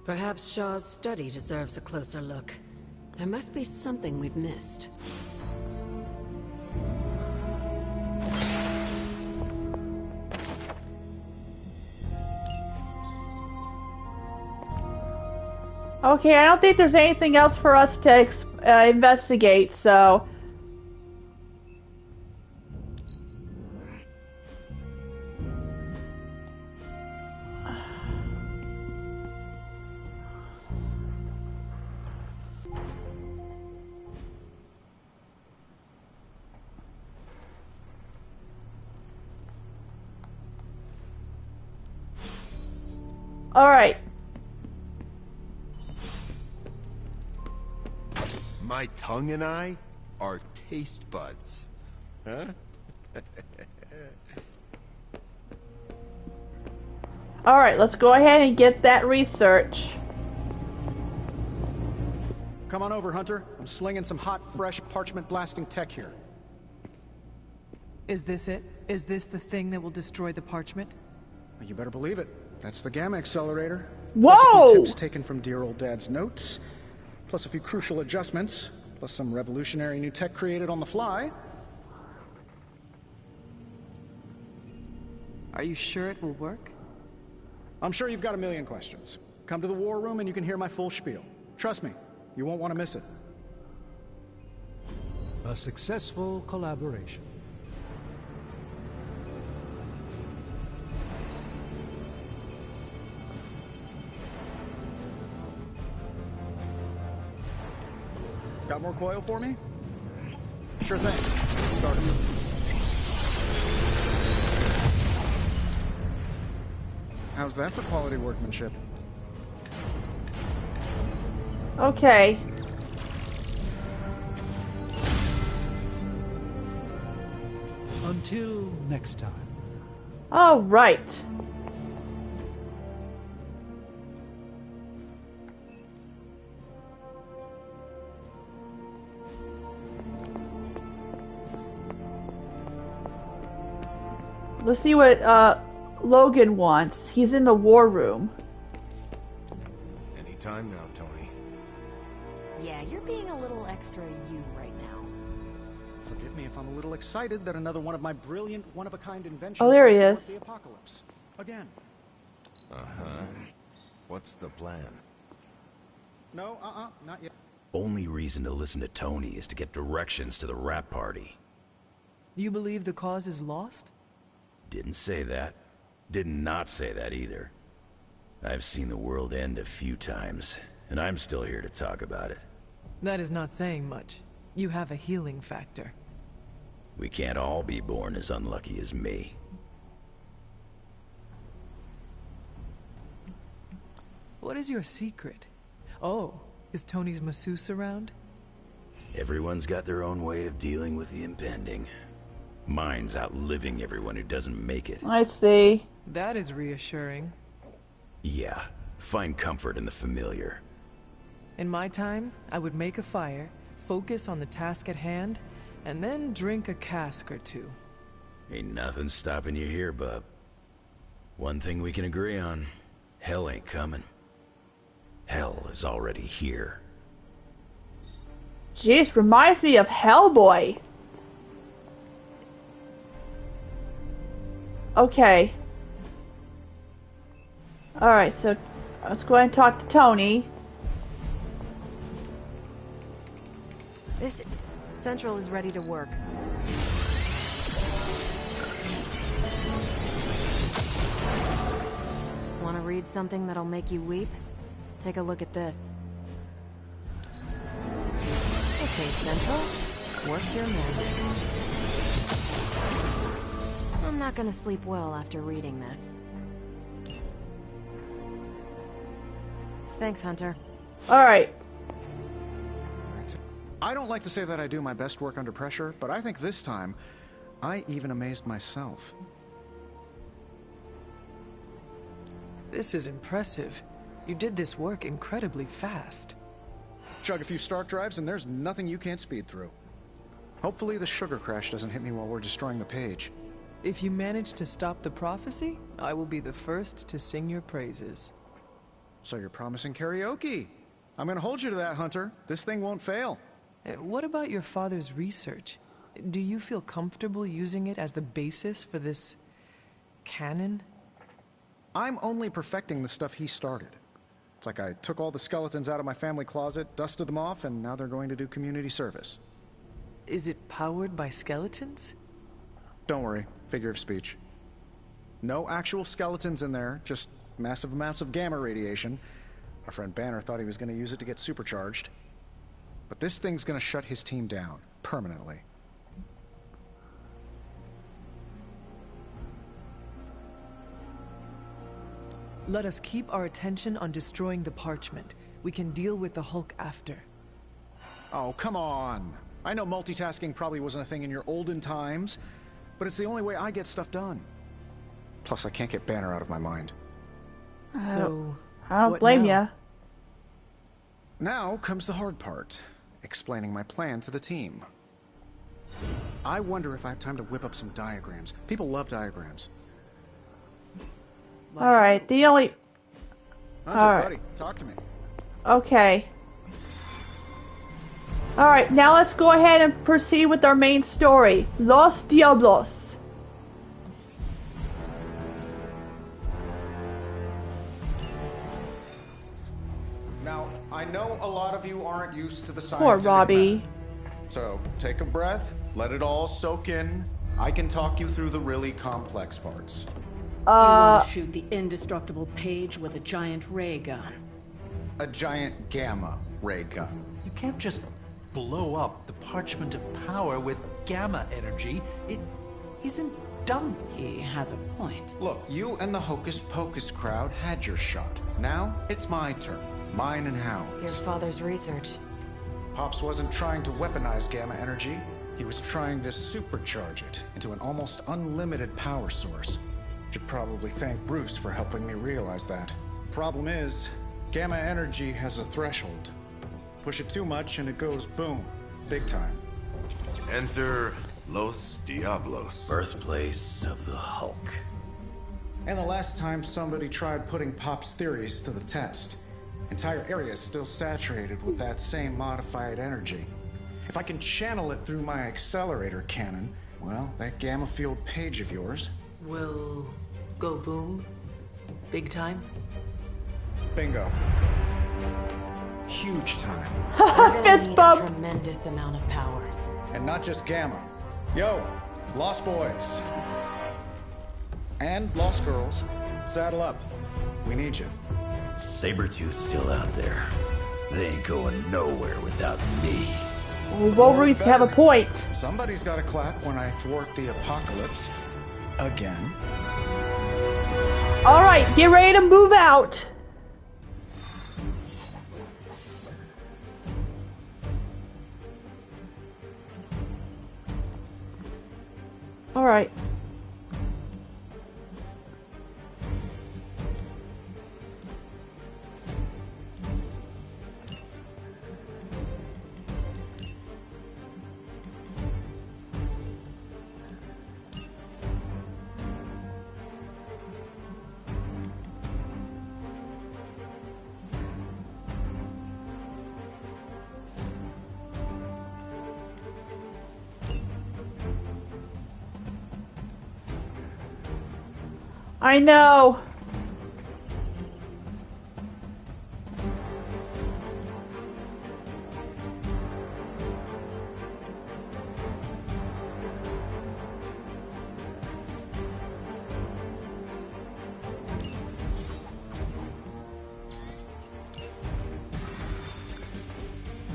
Perhaps Shaw's study deserves a closer look. There must be something we've missed. Okay, I don't think there's anything else for us to investigate, so... Alright. My tongue and I are taste buds. Huh? Alright, let's go ahead and get that research. Come on over, Hunter. I'm slinging some hot, fresh, parchment-blasting tech here. Is this it? Is this the thing that will destroy the parchment? Well, you better believe it. That's the Gamma Accelerator. Whoa! Plus a few tips taken from dear old Dad's notes. Plus a few crucial adjustments. Plus some revolutionary new tech created on the fly. Are you sure it will work? I'm sure you've got a million questions. Come to the war room and you can hear my full spiel. Trust me, you won't want to miss it. A successful collaboration. Got more coil for me? Sure thing. Let's start it. How's that for quality workmanship? Okay. Until next time. All right. Let's see what Logan wants. He's in the war room. Anytime now, Tony. Yeah, you're being a little extra you right now. Forgive me if I'm a little excited that another one of my brilliant, one-of-a-kind inventions Oh, there he will is. thwart the apocalypse. Again. Uh-huh. What's the plan? No, not yet. Only reason to listen to Tony is to get directions to the rap party. You believe the cause is lost? Didn't say that. Did not say that either. I've seen the world end a few times, and I'm still here to talk about it. That is not saying much. You have a healing factor. We can't all be born as unlucky as me. What is your secret? Oh, is Tony's masseuse around? Everyone's got their own way of dealing with the impending. Mine's outliving everyone who doesn't make it. I see. That is reassuring. Yeah, find comfort in the familiar. In my time, I would make a fire, focus on the task at hand, and then drink a cask or two. Ain't nothing stopping you here, bub. One thing we can agree on, hell ain't coming. Hell is already here. Jeez, reminds me of Hellboy. Okay. Alright, so let's go ahead and talk to Tony. This Central is ready to work. Want to read something that'll make you weep? Take a look at this. Okay, Central. Work your magic. I'm not gonna sleep well after reading this. Thanks, Hunter. Alright. I don't like to say that I do my best work under pressure, but I think this time, I even amazed myself. This is impressive. You did this work incredibly fast. Chug a few Stark drives and there's nothing you can't speed through. Hopefully the sugar crash doesn't hit me while we're destroying the page. If you manage to stop the prophecy, I will be the first to sing your praises. So you're promising karaoke. I'm gonna hold you to that, Hunter. This thing won't fail. What about your father's research? Do you feel comfortable using it as the basis for this canon? I'm only perfecting the stuff he started. It's like I took all the skeletons out of my family closet, dusted them off, and now they're going to do community service. Is it powered by skeletons? Don't worry, figure of speech. No actual skeletons in there, just massive amounts of gamma radiation. Our friend Banner thought he was going to use it to get supercharged. But this thing's going to shut his team down, permanently. Let us keep our attention on destroying the parchment. We can deal with the Hulk after. Oh, come on. I know multitasking probably wasn't a thing in your olden times, but it's the only way I get stuff done. Plus, I can't get Banner out of my mind. So, I don't blame ya. Now comes the hard part. Explaining my plan to the team. I wonder if I have time to whip up some diagrams. People love diagrams. Alright, the only... Hunter, Alright. buddy, talk to me. Okay. Alright, now let's go ahead and proceed with our main story. Los Diablos. Now, I know a lot of you aren't used to the scientific Poor Robbie. method. So, take a breath, let it all soak in. I can talk you through the really complex parts. You want to shoot the indestructible page with a giant ray gun. A giant gamma ray gun. You can't just blow up the parchment of power with gamma energy. It isn't done. He has a point. Look, you and the Hocus Pocus crowd had your shot. Now, it's my turn. Mine and Hound's. Your father's research. Pops wasn't trying to weaponize gamma energy. He was trying to supercharge it into an almost unlimited power source. Should probably thank Bruce for helping me realize that. Problem is, gamma energy has a threshold. Push it too much and it goes boom. Big time. Enter Los Diablos. Birthplace of the Hulk. And the last time somebody tried putting Pop's theories to the test, entire area is still saturated with that same modified energy. If I can channel it through my accelerator cannon, well, that gamma field page of yours will go boom? Big time? Bingo. Huge time. We're gonna Fist need bump. a tremendous amount of power. And not just gamma. Yo, Lost Boys. And Lost Girls, saddle up. We need you. Sabretooth's still out there. They ain't going nowhere without me. Wolverine's have a point. Somebody's got to clap when I thwart the apocalypse. Again. Alright, get ready to move out. Alright. I know.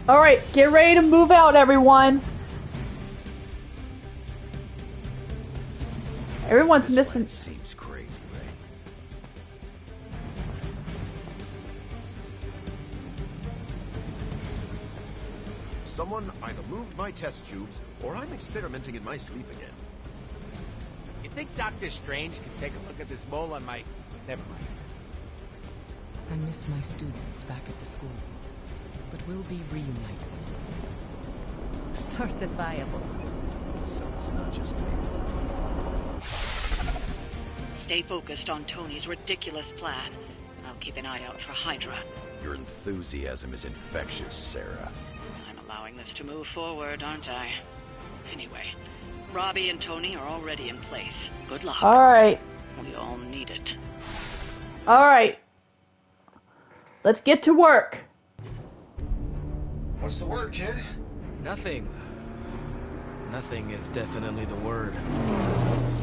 All right, get ready to move out, everyone. Everyone's missing. Seems crazy, right? Someone either moved my test tubes, or I'm experimenting in my sleep again. You think Dr. Strange can take a look at this mole on my... Never mind. I miss my students back at the school, but we'll be reunited. Certifiable. So it's not just me. Stay focused on Tony's ridiculous plan. I'll keep an eye out for Hydra. Your enthusiasm is infectious, Sarah. I'm allowing this to move forward, aren't I? Anyway, Robbie and Tony are already in place. Good luck. Alright. We all need it. Alright. Let's get to work. What's the word, kid? Nothing. Nothing is definitely the word.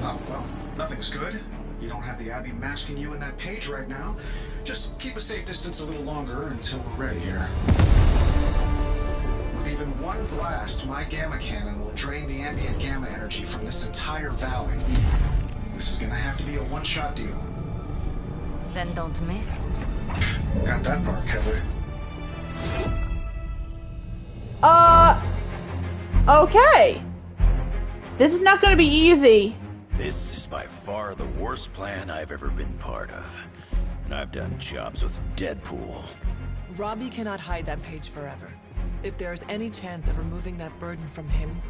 Oh, well, nothing's good. You don't have the Abbey masking you in that page right now. Just keep a safe distance a little longer until we're ready here. With even one blast, my gamma cannon will drain the ambient gamma energy from this entire valley. This is gonna have to be a one-shot deal. Then don't miss. Got that part covered. Okay. This is not gonna be easy. This is by far the worst plan I've ever been part of. And I've done jobs with Deadpool. Robbie cannot hide that page forever. If there is any chance of removing that burden from him...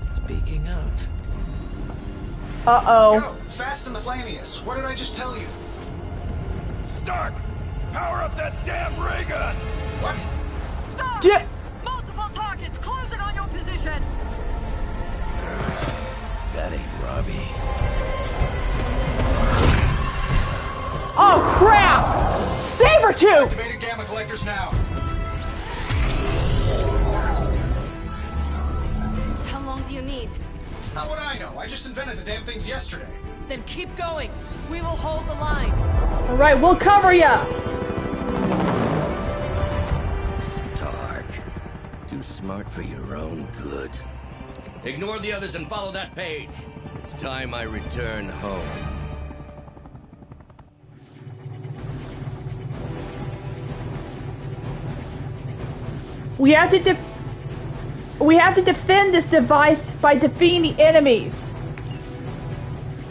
Speaking of... Uh-oh. Go! Fast and the Flamius! What did I just tell you? Stark! Power up that damn ray gun! What? Stop! Multiple targets! Close it on your position! That ain't Robbie. Oh, crap! Sabretooth! Activated gamma collectors now. How long do you need? How would I know? I just invented the damn things yesterday. Then keep going. We will hold the line. Alright, we'll cover ya! Stark. Too smart for your own good. Ignore the others and follow that page. It's time I return home. We have to defend this device by defeating the enemies.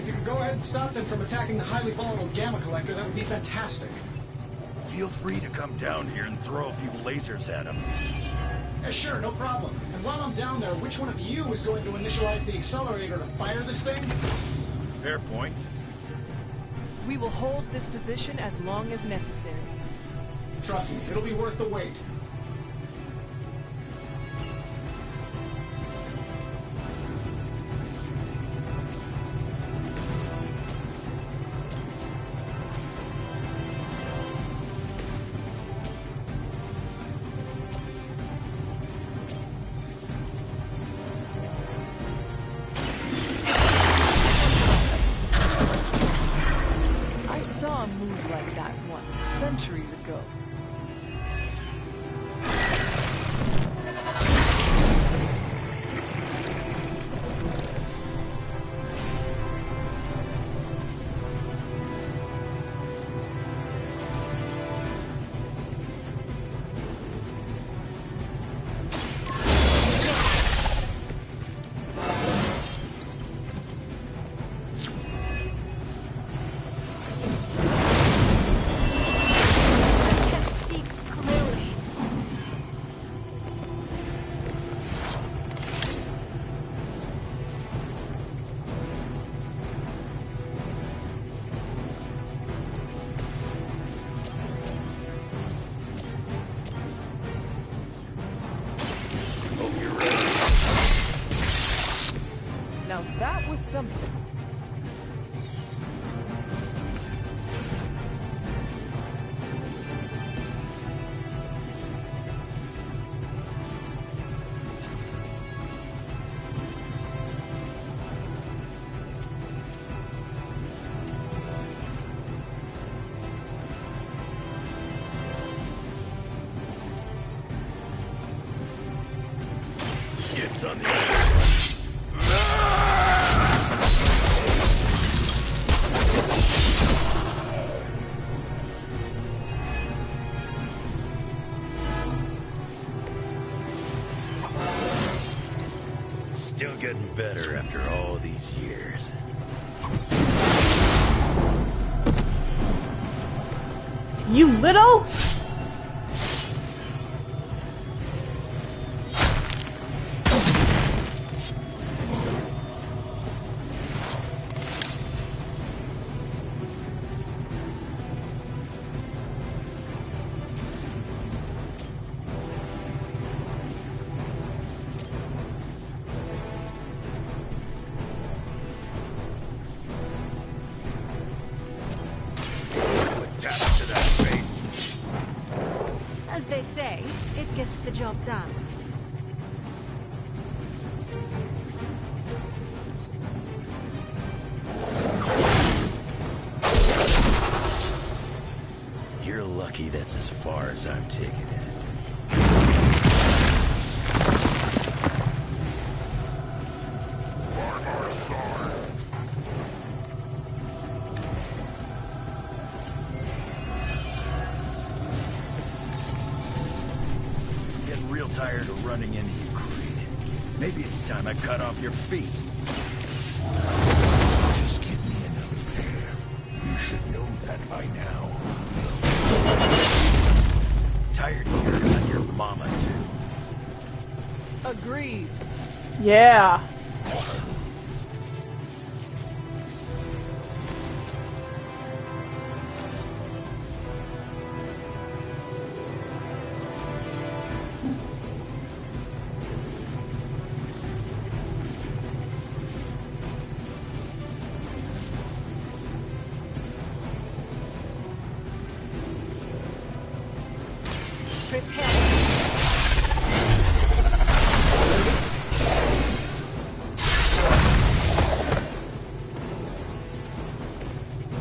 If you could go ahead and stop them from attacking the highly volatile gamma collector, that would be fantastic. Feel free to come down here and throw a few lasers at him. Yeah, sure, no problem. And while I'm down there, which one of you is going to initialize the accelerator to fire this thing? Fair point. We will hold this position as long as necessary. Trust me, it'll be worth the wait. I saw a move like that once, centuries ago. Hope you're ready. Now that was something. Gets on the other one. Still getting better after all these years. You little? As they say, it gets the job done. You're lucky that's as far as I'm taking it. By my side. Getting real tired of running into you, Creed. Maybe it's time I cut off your feet. Just give me another pair. You should know that by now. Tired of hearing on your mama, too. Agreed. Yeah.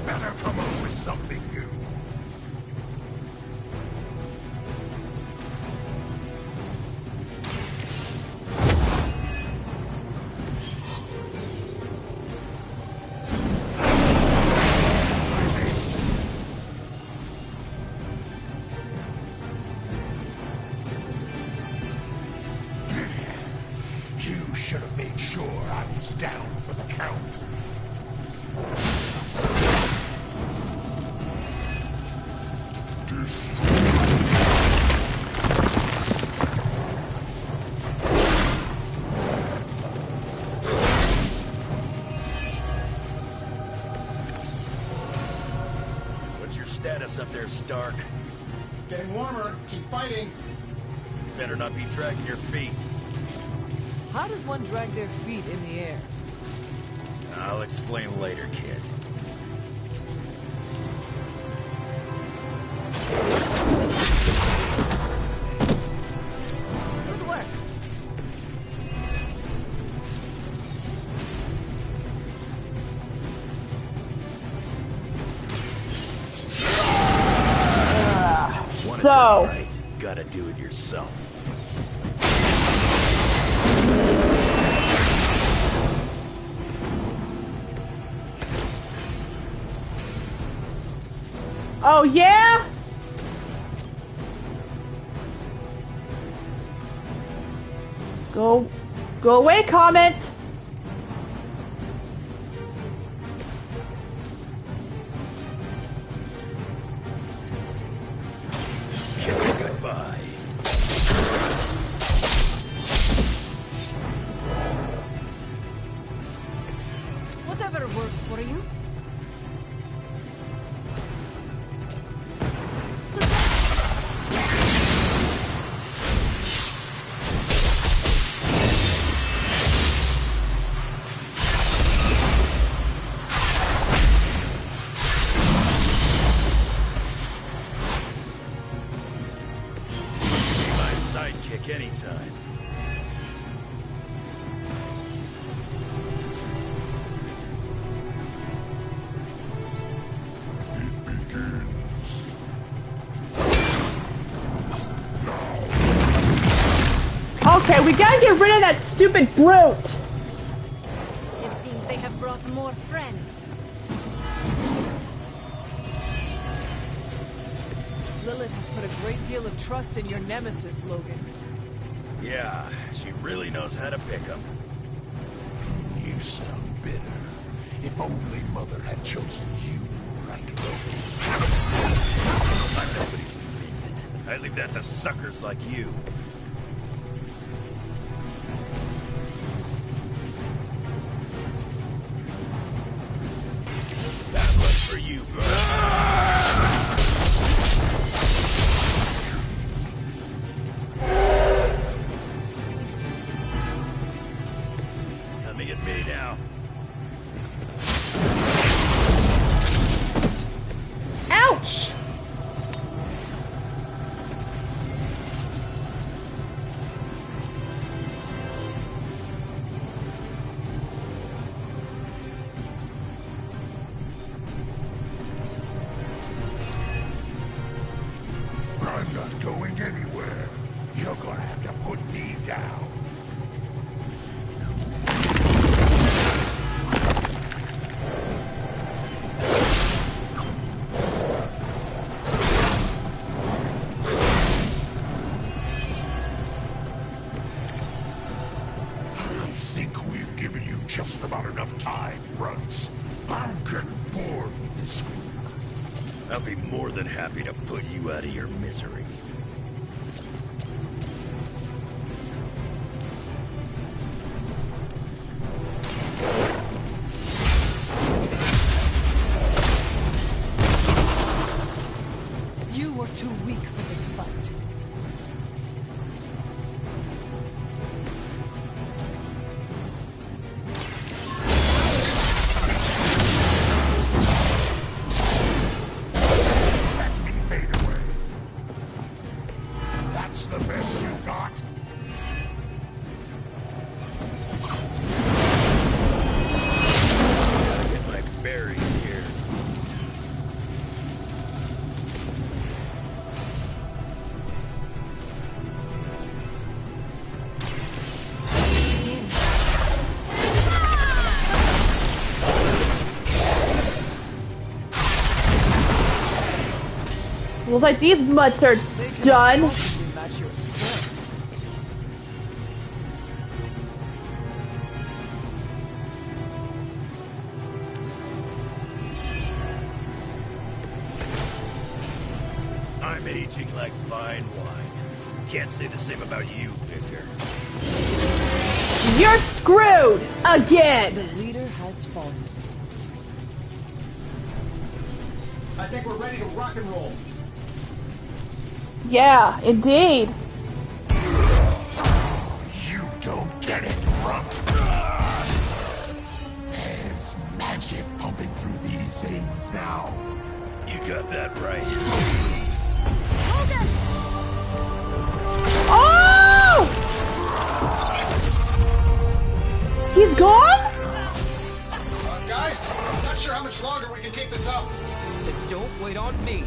Better come up with something new. You should have made sure I was down for the count. What's your status up there, Stark? Getting warmer. Keep fighting. Better not be dragging your feet. How does one drag their feet in the air? I'll explain later, kid. Good work. Want it So. done right, gotta do it yourself. Oh yeah? Go away, Comet. Kiss it goodbye. Whatever works for you. pick any time. Okay, we gotta get rid of that stupid brute. It seems they have brought more friends. Lilith has put a great deal of trust in your nemesis, Logan. Yeah, she really knows how to pick 'em. You sound bitter. If only Mother had chosen you like Logan. I'm nobody's lead. I leave that to suckers like you. Bad luck for you, bro. Coming at me now. Ouch! I'm not going anywhere. You're gonna have to put me down. I think we've given you just about enough time, Runs. I'm getting bored with this group. I'll be more than happy to put you out of your misery. You were too weak for this fight. Let me fade away. That's the best you got? Gotta get my berries here. Looks like these mutts are done. Match your skill. I'm aging like fine wine. Can't say the same about you, Victor. You're screwed again. The leader has fallen. I think we're ready to rock and roll. Yeah, indeed. You don't get it, Rump. There's magic pumping through these veins now. You got that right. Oh! He's gone? Guys, I'm not sure how much longer we can keep this up. Then don't wait on me.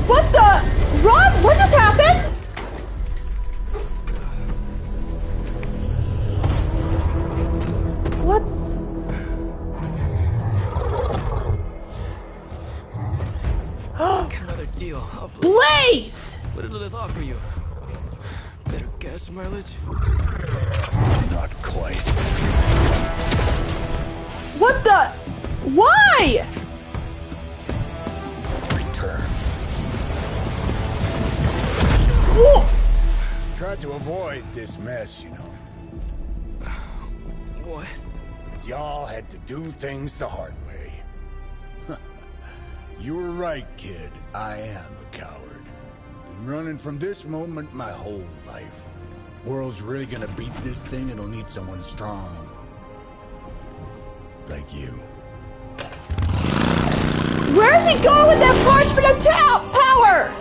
What the? Rob, what just happened? What? Another deal. Blaze! What did Lilith offer you? Better gas mileage? Not quite. What the? Why? Return. Whoa. Tried to avoid this mess, you know. What? But y'all had to do things the hard way. You were right, kid. I am a coward. Been running from this moment my whole life. World's really gonna beat this thing, it'll need someone strong. Like you. Where's he going with that parchment of power?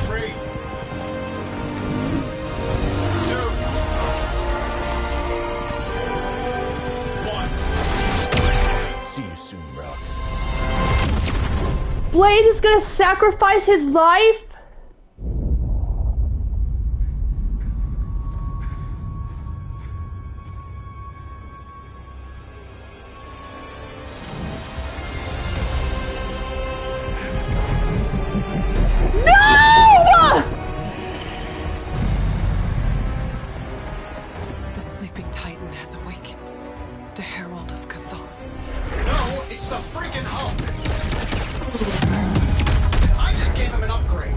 Three. 2. 1. See you soon, Rox. Blaze is gonna sacrifice his life? The sleeping Titan has awakened. The Herald of Chthon. No, it's the freaking Hulk. I just gave him an upgrade.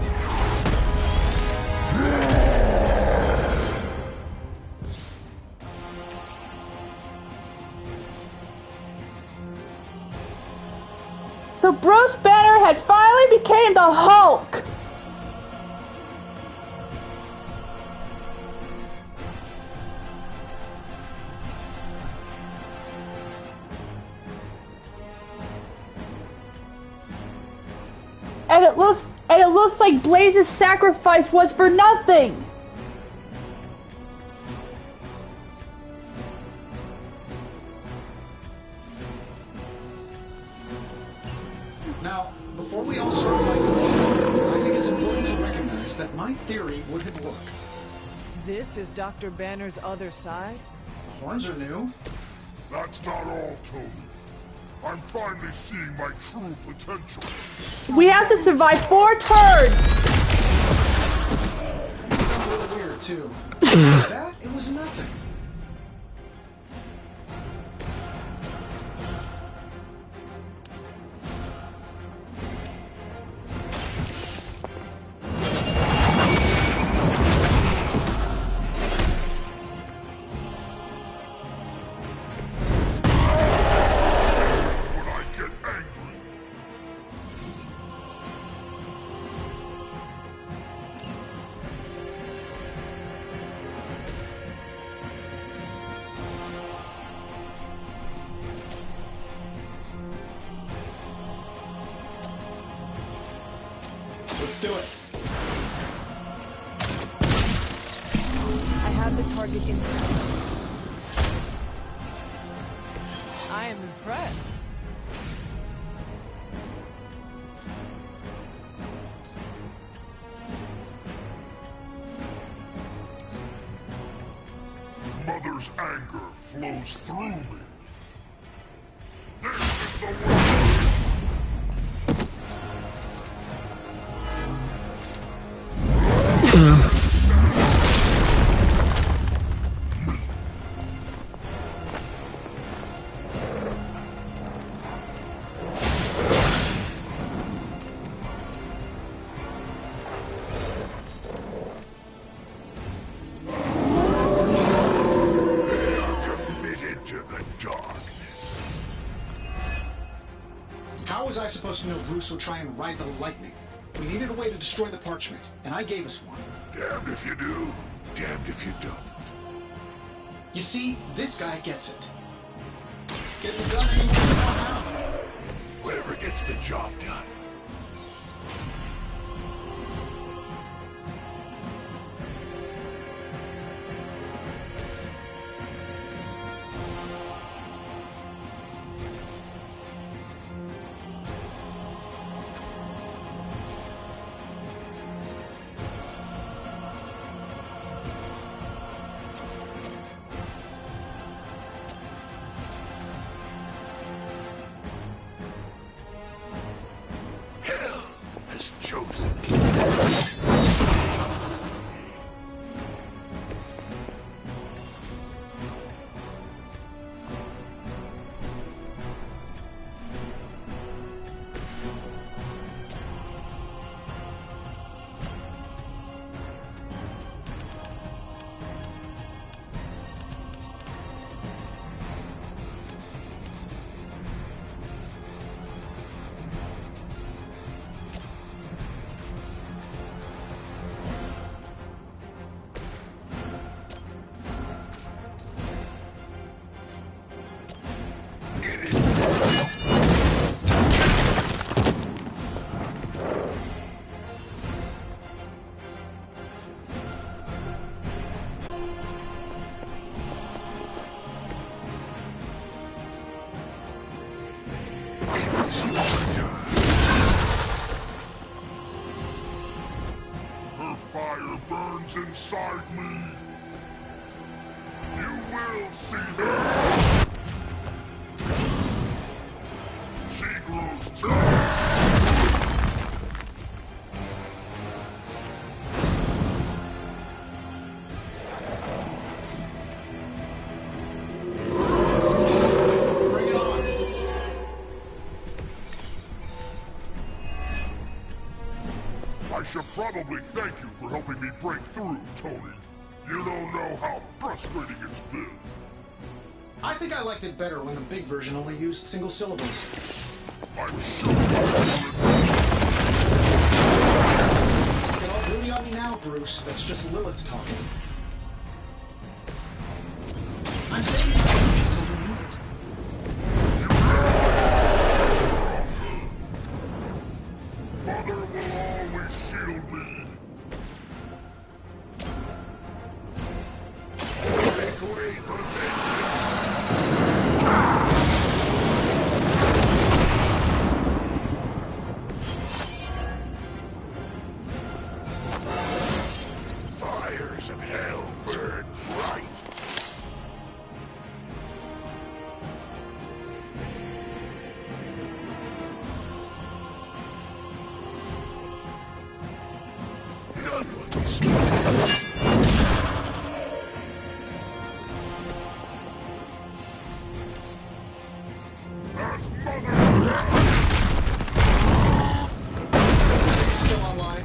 So Bruce Banner had finally became the Hulk. And it looks like Blaze's sacrifice was for nothing. Now, before we all start fighting, I think it's important to recognize that my theory would have worked. This is Dr. Banner's other side? The horns are new. That's not all, Tony. I'm finally seeing my true potential. We have to survive 4 turns. That's really weird, too. That, it was nothing. Let's do it. I have the target in sight. I am impressed. Mother's anger flows through me. This is the way. How was I supposed to know Bruce would try and ride the lightning? We needed a way to destroy the parchment, and I gave us one. Damned if you do, damned if you don't. You see, this guy gets it. Gets it done any way you know how. Whatever gets the job done. Her fire burns inside me. You will see her. She grows tired. I should probably thank you for helping me break through, Tony. You don't know how frustrating it's been. I think I liked it better when the big version only used single syllables. I'm sure. Get all broody on me now, Bruce. That's just Lilith talking. I'm saying you don't need Mother will always shield me. Make way for fires of hell burn bright. None will be spared. As Mother still online.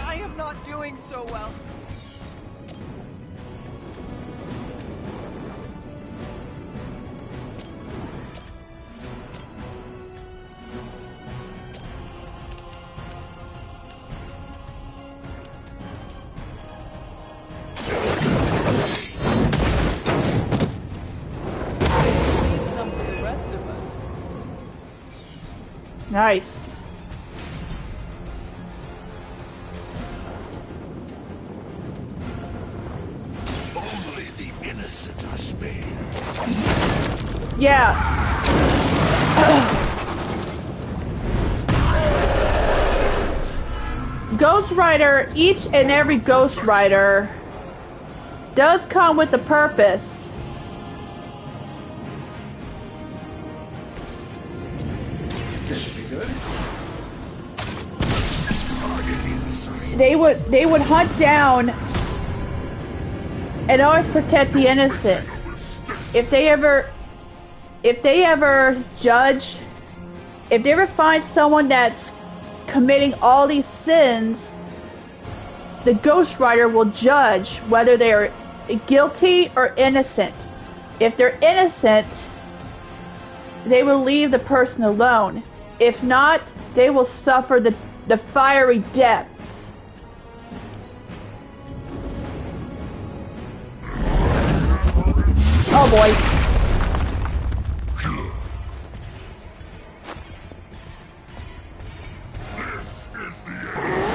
I am not doing so well. Leave some for the rest of us. Nice. only the innocent are spared. Yeah. Ghost Rider, each and every Ghost Rider does come with a purpose. This should be good. They would hunt down and always protect the innocent. If they ever judge, if they ever find someone that's committing all these sins, the Ghost Rider will judge whether they are guilty or innocent. If they're innocent, they will leave the person alone. If not, they will suffer the fiery depths. Oh boy. This is the end.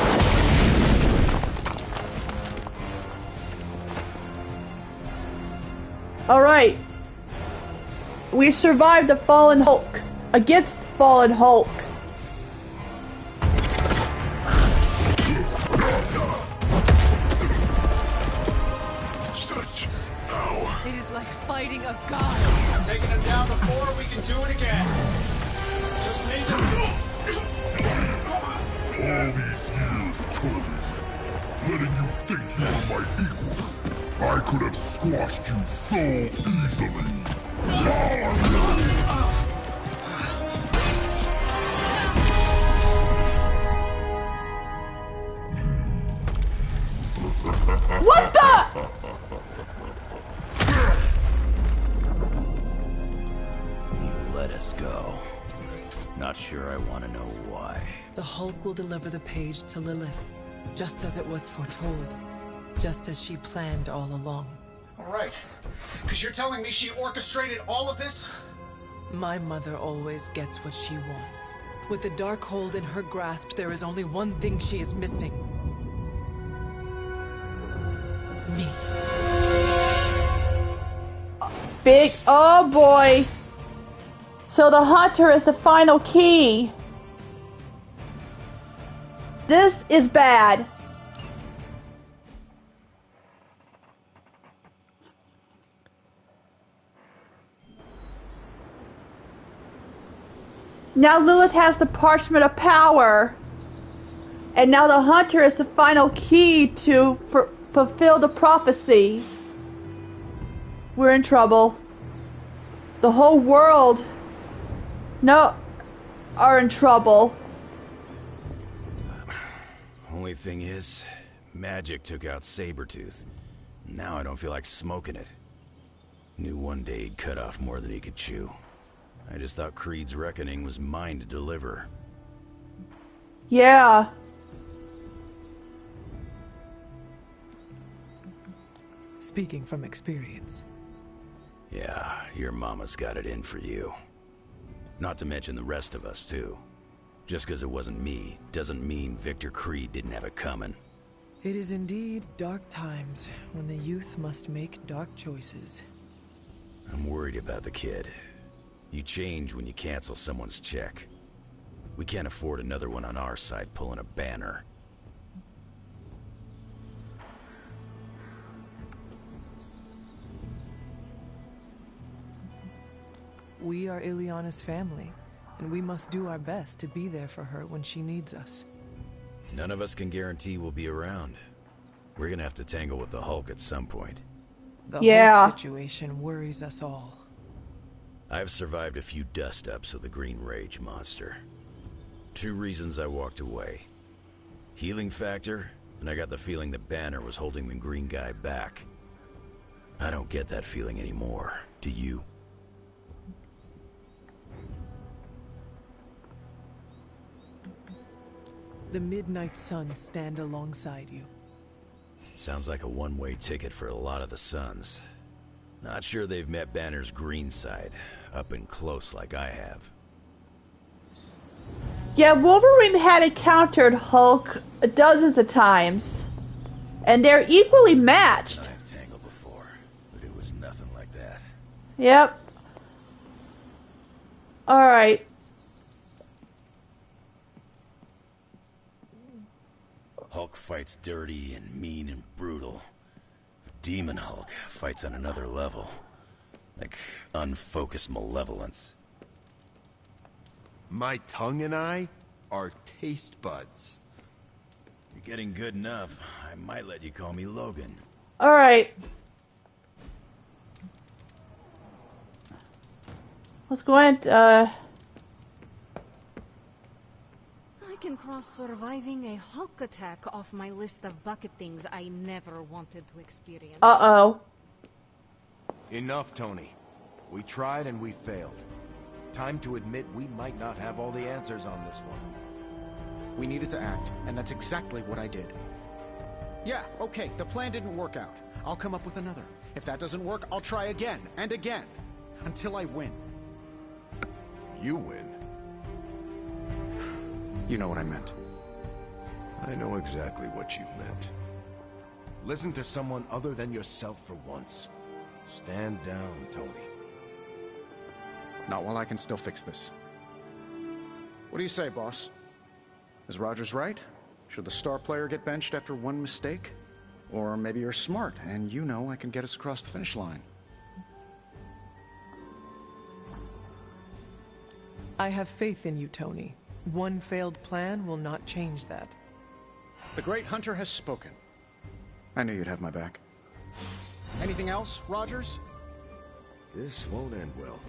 Alright. We survived the Fallen Hulk. Against Fallen Hulk. Such power. It is like fighting a god. I'm taking him down before we can do it again. Just need to... All these years, Tony, letting you think you were my equal, I could have squashed you so easily. What the? You let us go. Not sure I want to know why. The Hulk will deliver the page to Lilith, just as it was foretold, just as she planned all along. All right. Because you're telling me she orchestrated all of this? My mother always gets what she wants. With the Darkhold in her grasp, there is only one thing she is missing. Me. Big, oh boy. So the hunter is the final key. This is bad. Now Lilith has the parchment of power. And now the hunter is the final key to fulfill the prophecy. We're in trouble. The whole world are in trouble. Only thing is, magic took out Sabretooth. Now I don't feel like smoking it. Knew one day he'd cut off more than he could chew. I just thought Creed's reckoning was mine to deliver. Yeah. Speaking from experience. Yeah, your mama's got it in for you. Not to mention the rest of us, too. Just because it wasn't me, doesn't mean Victor Creed didn't have it coming. It is indeed dark times, when the youth must make dark choices. I'm worried about the kid. You change when you cancel someone's check. We can't afford another one on our side pulling a banner. We are Ileana's family, and we must do our best to be there for her when she needs us. None of us can guarantee we'll be around. We're gonna have to tangle with the Hulk at some point. The whole situation worries us all. I've survived a few dust-ups with the Green Rage monster. 2 reasons I walked away. Healing factor, and I got the feeling that Banner was holding the green guy back. I don't get that feeling anymore. Do you? The Midnight Suns stand alongside you. Sounds like a one-way ticket for a lot of the Suns. Not sure they've met Banner's green side, up and close like I have. Yeah, Wolverine had encountered Hulk dozens of times. And they're equally matched. I've tangled before, but it was nothing like that. Yep. Alright. Hulk fights dirty and mean and brutal. Demon Hulk fights on another level. Like unfocused malevolence. My tongue and I are taste buds. You're getting good enough. I might let you call me Logan. Alright. Let's go ahead, I can cross surviving a Hulk attack off my list of bucket things I never wanted to experience. Uh-oh. Enough, Tony. We tried and we failed. Time to admit we might not have all the answers on this one. We needed to act, and that's exactly what I did. Yeah, okay, the plan didn't work out. I'll come up with another. If that doesn't work, I'll try again, and again. Until I win. You win? You know what I meant. I know exactly what you meant. Listen to someone other than yourself for once. Stand down, Tony. Not while I can still fix this. What do you say, boss? Is Rogers right? Should the star player get benched after one mistake? Or maybe you're smart, and you know I can get us across the finish line. I have faith in you, Tony. One failed plan will not change that. The Great Hunter has spoken. I knew you'd have my back. Anything else, Rogers? This won't end well.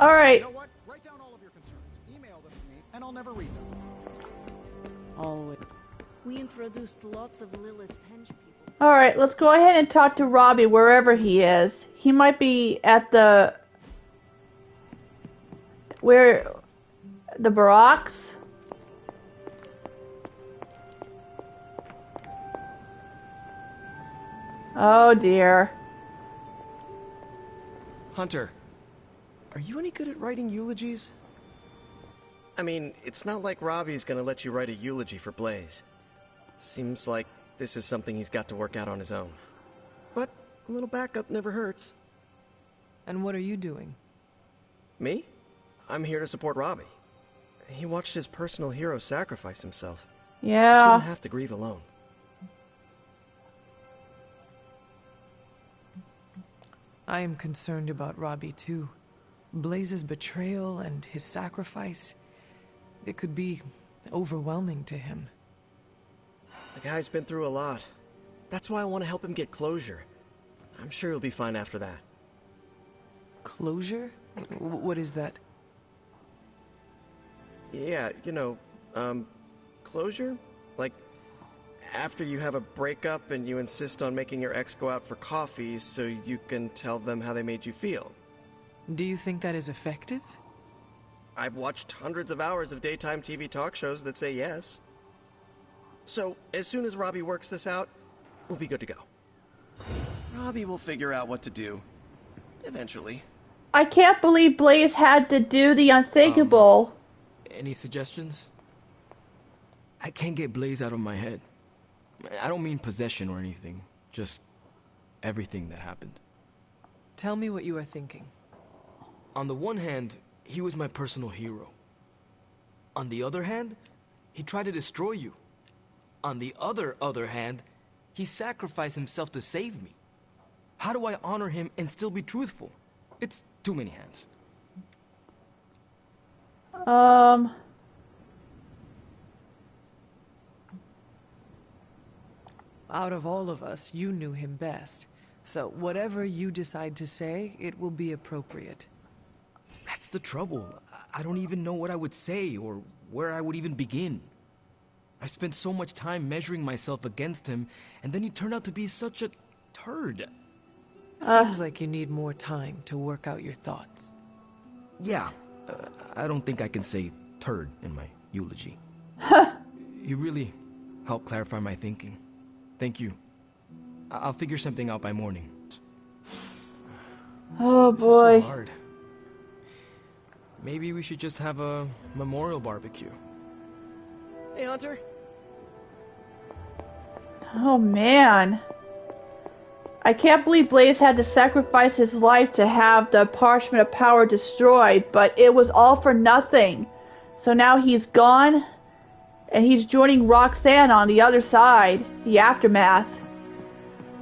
Alright. You know what? Write down all of your concerns. Email them to me, and I'll never read them. Always. We introduced lots of Lilith's hench people. Alright, let's go ahead and talk to Robbie wherever he is. He might be at the... Where... The barracks? Oh dear. Hunter, are you any good at writing eulogies? I mean, it's not like Robbie's gonna let you write a eulogy for Blaze. Seems like this is something he's got to work out on his own. But a little backup never hurts. And what are you doing? Me? I'm here to support Robbie. He watched his personal hero sacrifice himself. Yeah. He shouldn't have to grieve alone. I am concerned about Robbie too. Blaze's betrayal and his sacrifice, it could be overwhelming to him. The guy's been through a lot. That's why I want to help him get closure. I'm sure he'll be fine after that. Closure? What is that? Yeah, closure? Like, after you have a breakup and you insist on making your ex go out for coffee so you can tell them how they made you feel. Do you think that is effective? I've watched hundreds of hours of daytime TV talk shows that say yes. So, as soon as Robbie works this out, we'll be good to go. Robbie will figure out what to do. Eventually. I can't believe Blaze had to do the unthinkable. Any suggestions? I can't get Blaze out of my head. I don't mean possession or anything, just everything that happened. Tell me what you are thinking. On the one hand, he was my personal hero. On the other hand, he tried to destroy you. On the other hand, he sacrificed himself to save me. How do I honor him and still be truthful? It's too many hands. Out of all of us, you knew him best. So whatever you decide to say, it will be appropriate. That's the trouble. I don't even know what I would say or where I would even begin. I spent so much time measuring myself against him, and then he turned out to be such a turd. Seems like you need more time to work out your thoughts. Yeah, I don't think I can say turd in my eulogy. You really helped clarify my thinking. Thank you. I'll figure something out by morning. Oh This boy. is so hard. Maybe we should just have a memorial barbecue. Hey, Hunter. Oh man. I can't believe Blaze had to sacrifice his life to have the Parchment of Power destroyed, but it was all for nothing. So now he's gone, and he's joining Roxanne on the other side, the aftermath.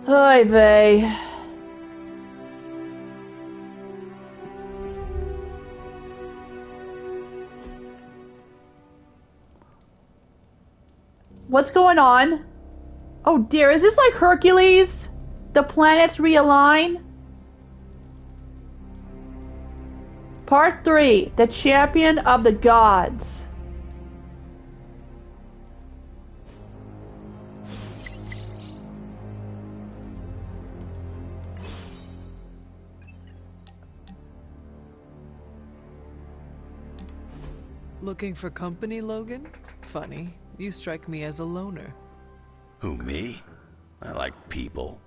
Oy vey. What's going on? Oh dear, is this like Hercules? The planets realign? Part 3, The Champion of the Gods. Looking for company, Logan? Funny. You strike me as a loner. Who, me? I like people.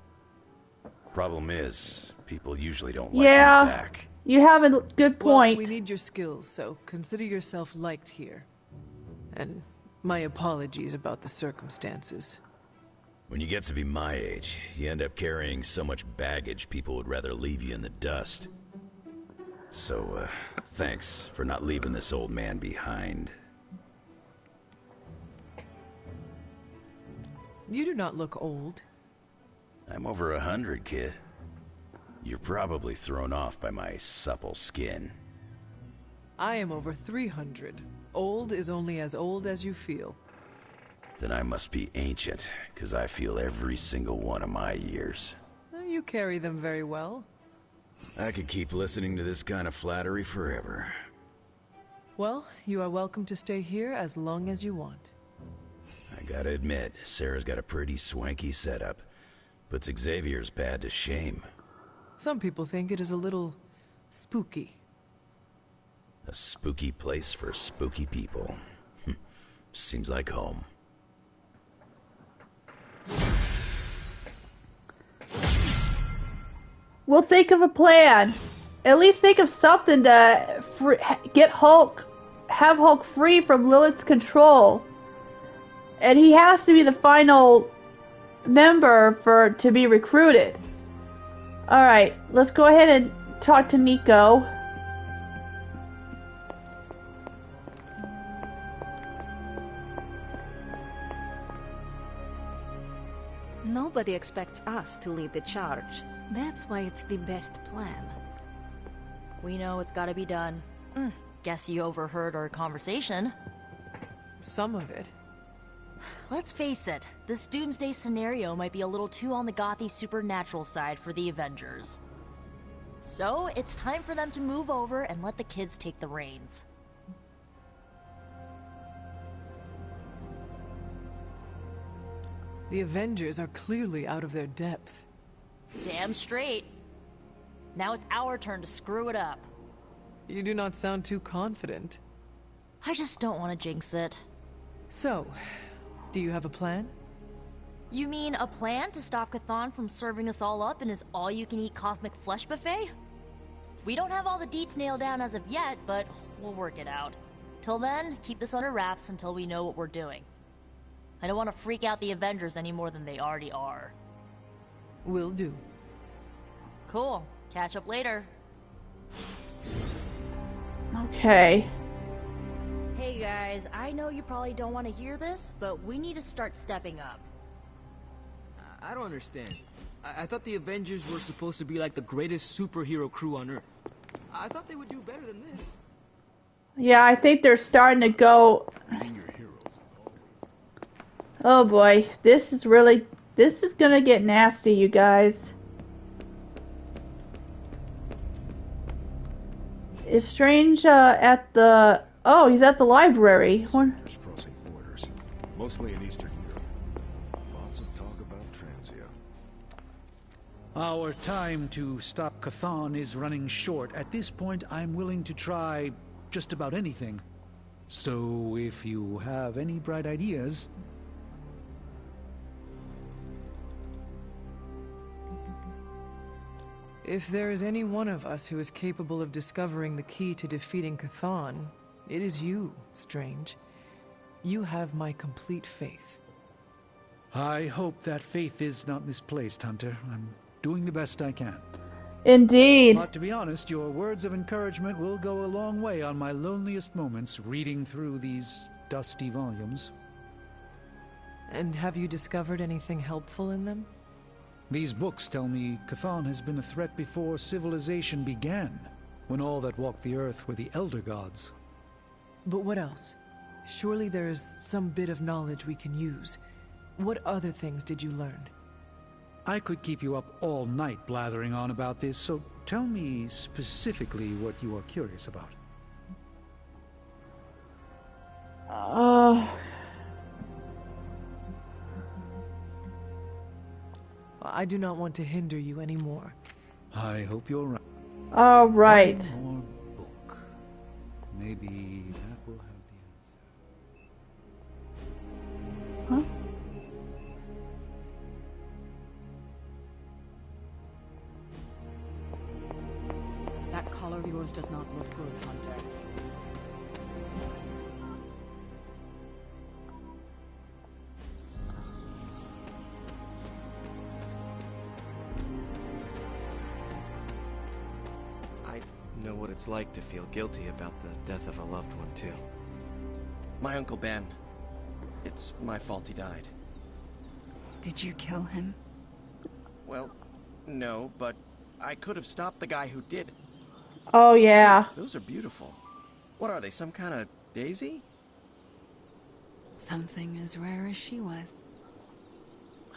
Problem is, people usually don't like me back. You have a good point. Well, we need your skills, so consider yourself liked here. And my apologies about the circumstances. When you get to be my age, you end up carrying so much baggage people would rather leave you in the dust. So, thanks for not leaving this old man behind. You do not look old. I'm over 100, kid. You're probably thrown off by my supple skin. I am over 300. Old is only as old as you feel. Then I must be ancient, because I feel every single one of my years. You carry them very well. I could keep listening to this kind of flattery forever. Well, you are welcome to stay here as long as you want. I gotta admit, Sarah's got a pretty swanky setup. Puts Xavier's bad to shame. Some people think it is a little spooky. A spooky place for spooky people. Seems like home. We'll think of a plan. At least think of something to get Hulk have Hulk free from Lilith's control. And he has to be the final member to be recruited. Alright, let's go ahead and talk to Nico. Nobody expects us to lead the charge. That's why it's the best plan. We know it's gotta be done. Guess you overheard our conversation. Some of it. Let's face it, this doomsday scenario might be a little too on the gothy supernatural side for the Avengers. So, it's time for them to move over and let the kids take the reins. The Avengers are clearly out of their depth. Damn straight. Now it's our turn to screw it up. You do not sound too confident. I just don't want to jinx it. So, do you have a plan? You mean a plan to stop Chthon from serving us all up in his all-you-can-eat cosmic flesh buffet? We don't have all the deets nailed down as of yet, but we'll work it out. Till then, keep this under wraps until we know what we're doing. I don't want to freak out the Avengers any more than they already are. Will do. Cool. Catch up later. Okay. Hey guys, I know you probably don't want to hear this, but we need to start stepping up. I don't understand. I thought the Avengers were supposed to be like the greatest superhero crew on Earth. I thought they would do better than this. Yeah, I think they're starting to go... Oh boy, this is gonna get nasty, you guys. Is Strange at the... Oh, he's at the library. Crossing borders, mostly in Eastern Europe. Lots of talk about Transia. Our time to stop Chthon is running short. At this point, I'm willing to try just about anything. So, if you have any bright ideas... If there is any one of us who is capable of discovering the key to defeating Chthon, it is you, Strange. You have my complete faith. I hope that faith is not misplaced, Hunter. I'm doing the best I can. Indeed. But to be honest, your words of encouragement will go a long way on my loneliest moments reading through these dusty volumes. And have you discovered anything helpful in them? These books tell me Chthon has been a threat before civilization began, when all that walked the earth were the Elder Gods. But what else? Surely there is some bit of knowledge we can use. What other things did you learn? I could keep you up all night blathering on about this, so tell me specifically what you are curious about. I do not want to hinder you anymore. I hope you're right. All right. One more book. Maybe that will have the answer. Huh? That collar of yours does not look good, Hunter. Know what it's like to feel guilty about the death of a loved one, too. My Uncle Ben. It's my fault he died. Did you kill him? Well, no, but I could have stopped the guy who did. Oh, yeah. Those are beautiful. What are they, some kind of daisy? Something as rare as she was.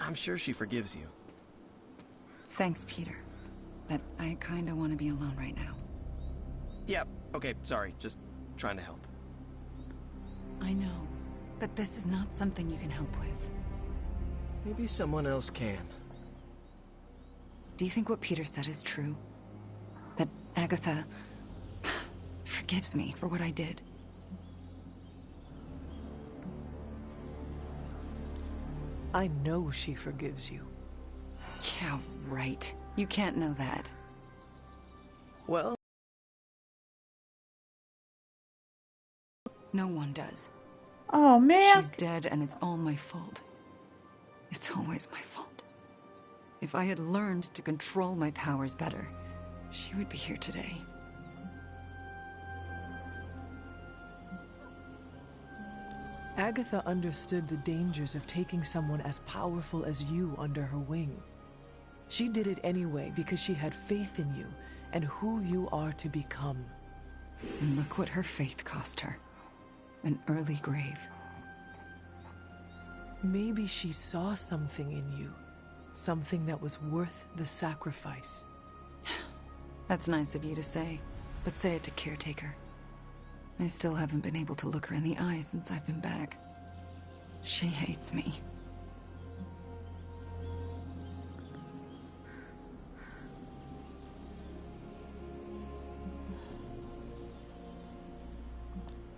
I'm sure she forgives you. Thanks, Peter. But I kinda want to be alone right now. Yeah, okay, sorry, just trying to help. I know, but this is not something you can help with. Maybe someone else can. Do you think what Peter said is true? That Agatha forgives me for what I did? I know she forgives you. Yeah, right. You can't know that. Well... No one does. Oh, man. She's dead and it's all my fault. It's always my fault. If I had learned to control my powers better, she would be here today. Agatha understood the dangers of taking someone as powerful as you under her wing. She did it anyway because she had faith in you and who you are to become. And look what her faith cost her. An early grave. Maybe she saw something in you. Something that was worth the sacrifice. That's nice of you to say, but say it to Caretaker. I still haven't been able to look her in the eye since I've been back. She hates me.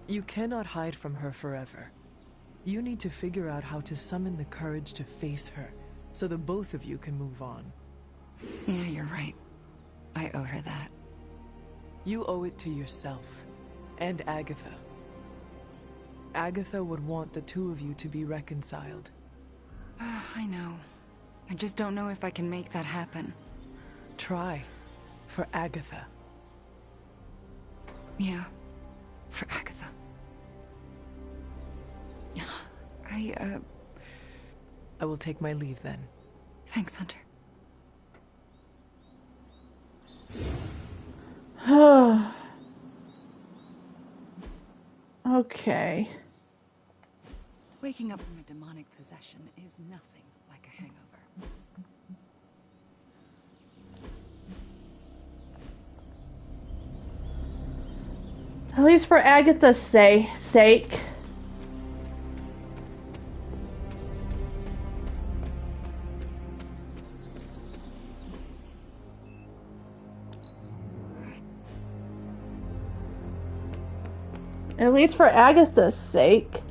You cannot hide from her forever. You need to figure out how to summon the courage to face her, so the both of you can move on. Yeah, you're right. I owe her that. You owe it to yourself, and Agatha. Agatha would want the two of you to be reconciled. I know. I just don't know if I can make that happen. Try. For Agatha. Yeah. For Agatha. I will take my leave then. Thanks, Hunter. Okay. Waking up from a demonic possession is nothing like a hangover. At least for Agatha's sake. At least for Agatha's sake.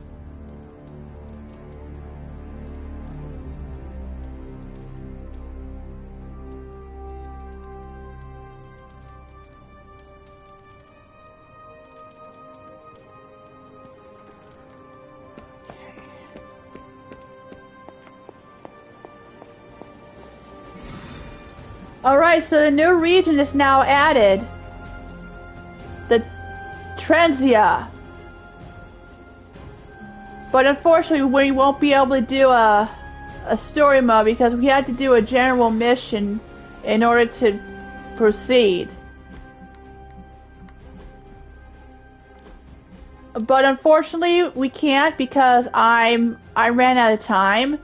Alright, so the new region is now added. The Trenzia. But unfortunately, we won't be able to do a story mode because we had to do a general mission in order to proceed. But unfortunately, we can't because I ran out of time.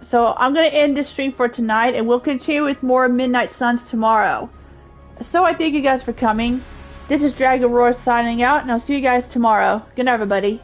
So I'm going to end this stream for tonight, and we'll continue with more Midnight Suns tomorrow. So I thank you guys for coming. This is Dragon Roar signing out, and I'll see you guys tomorrow. Good night, everybody.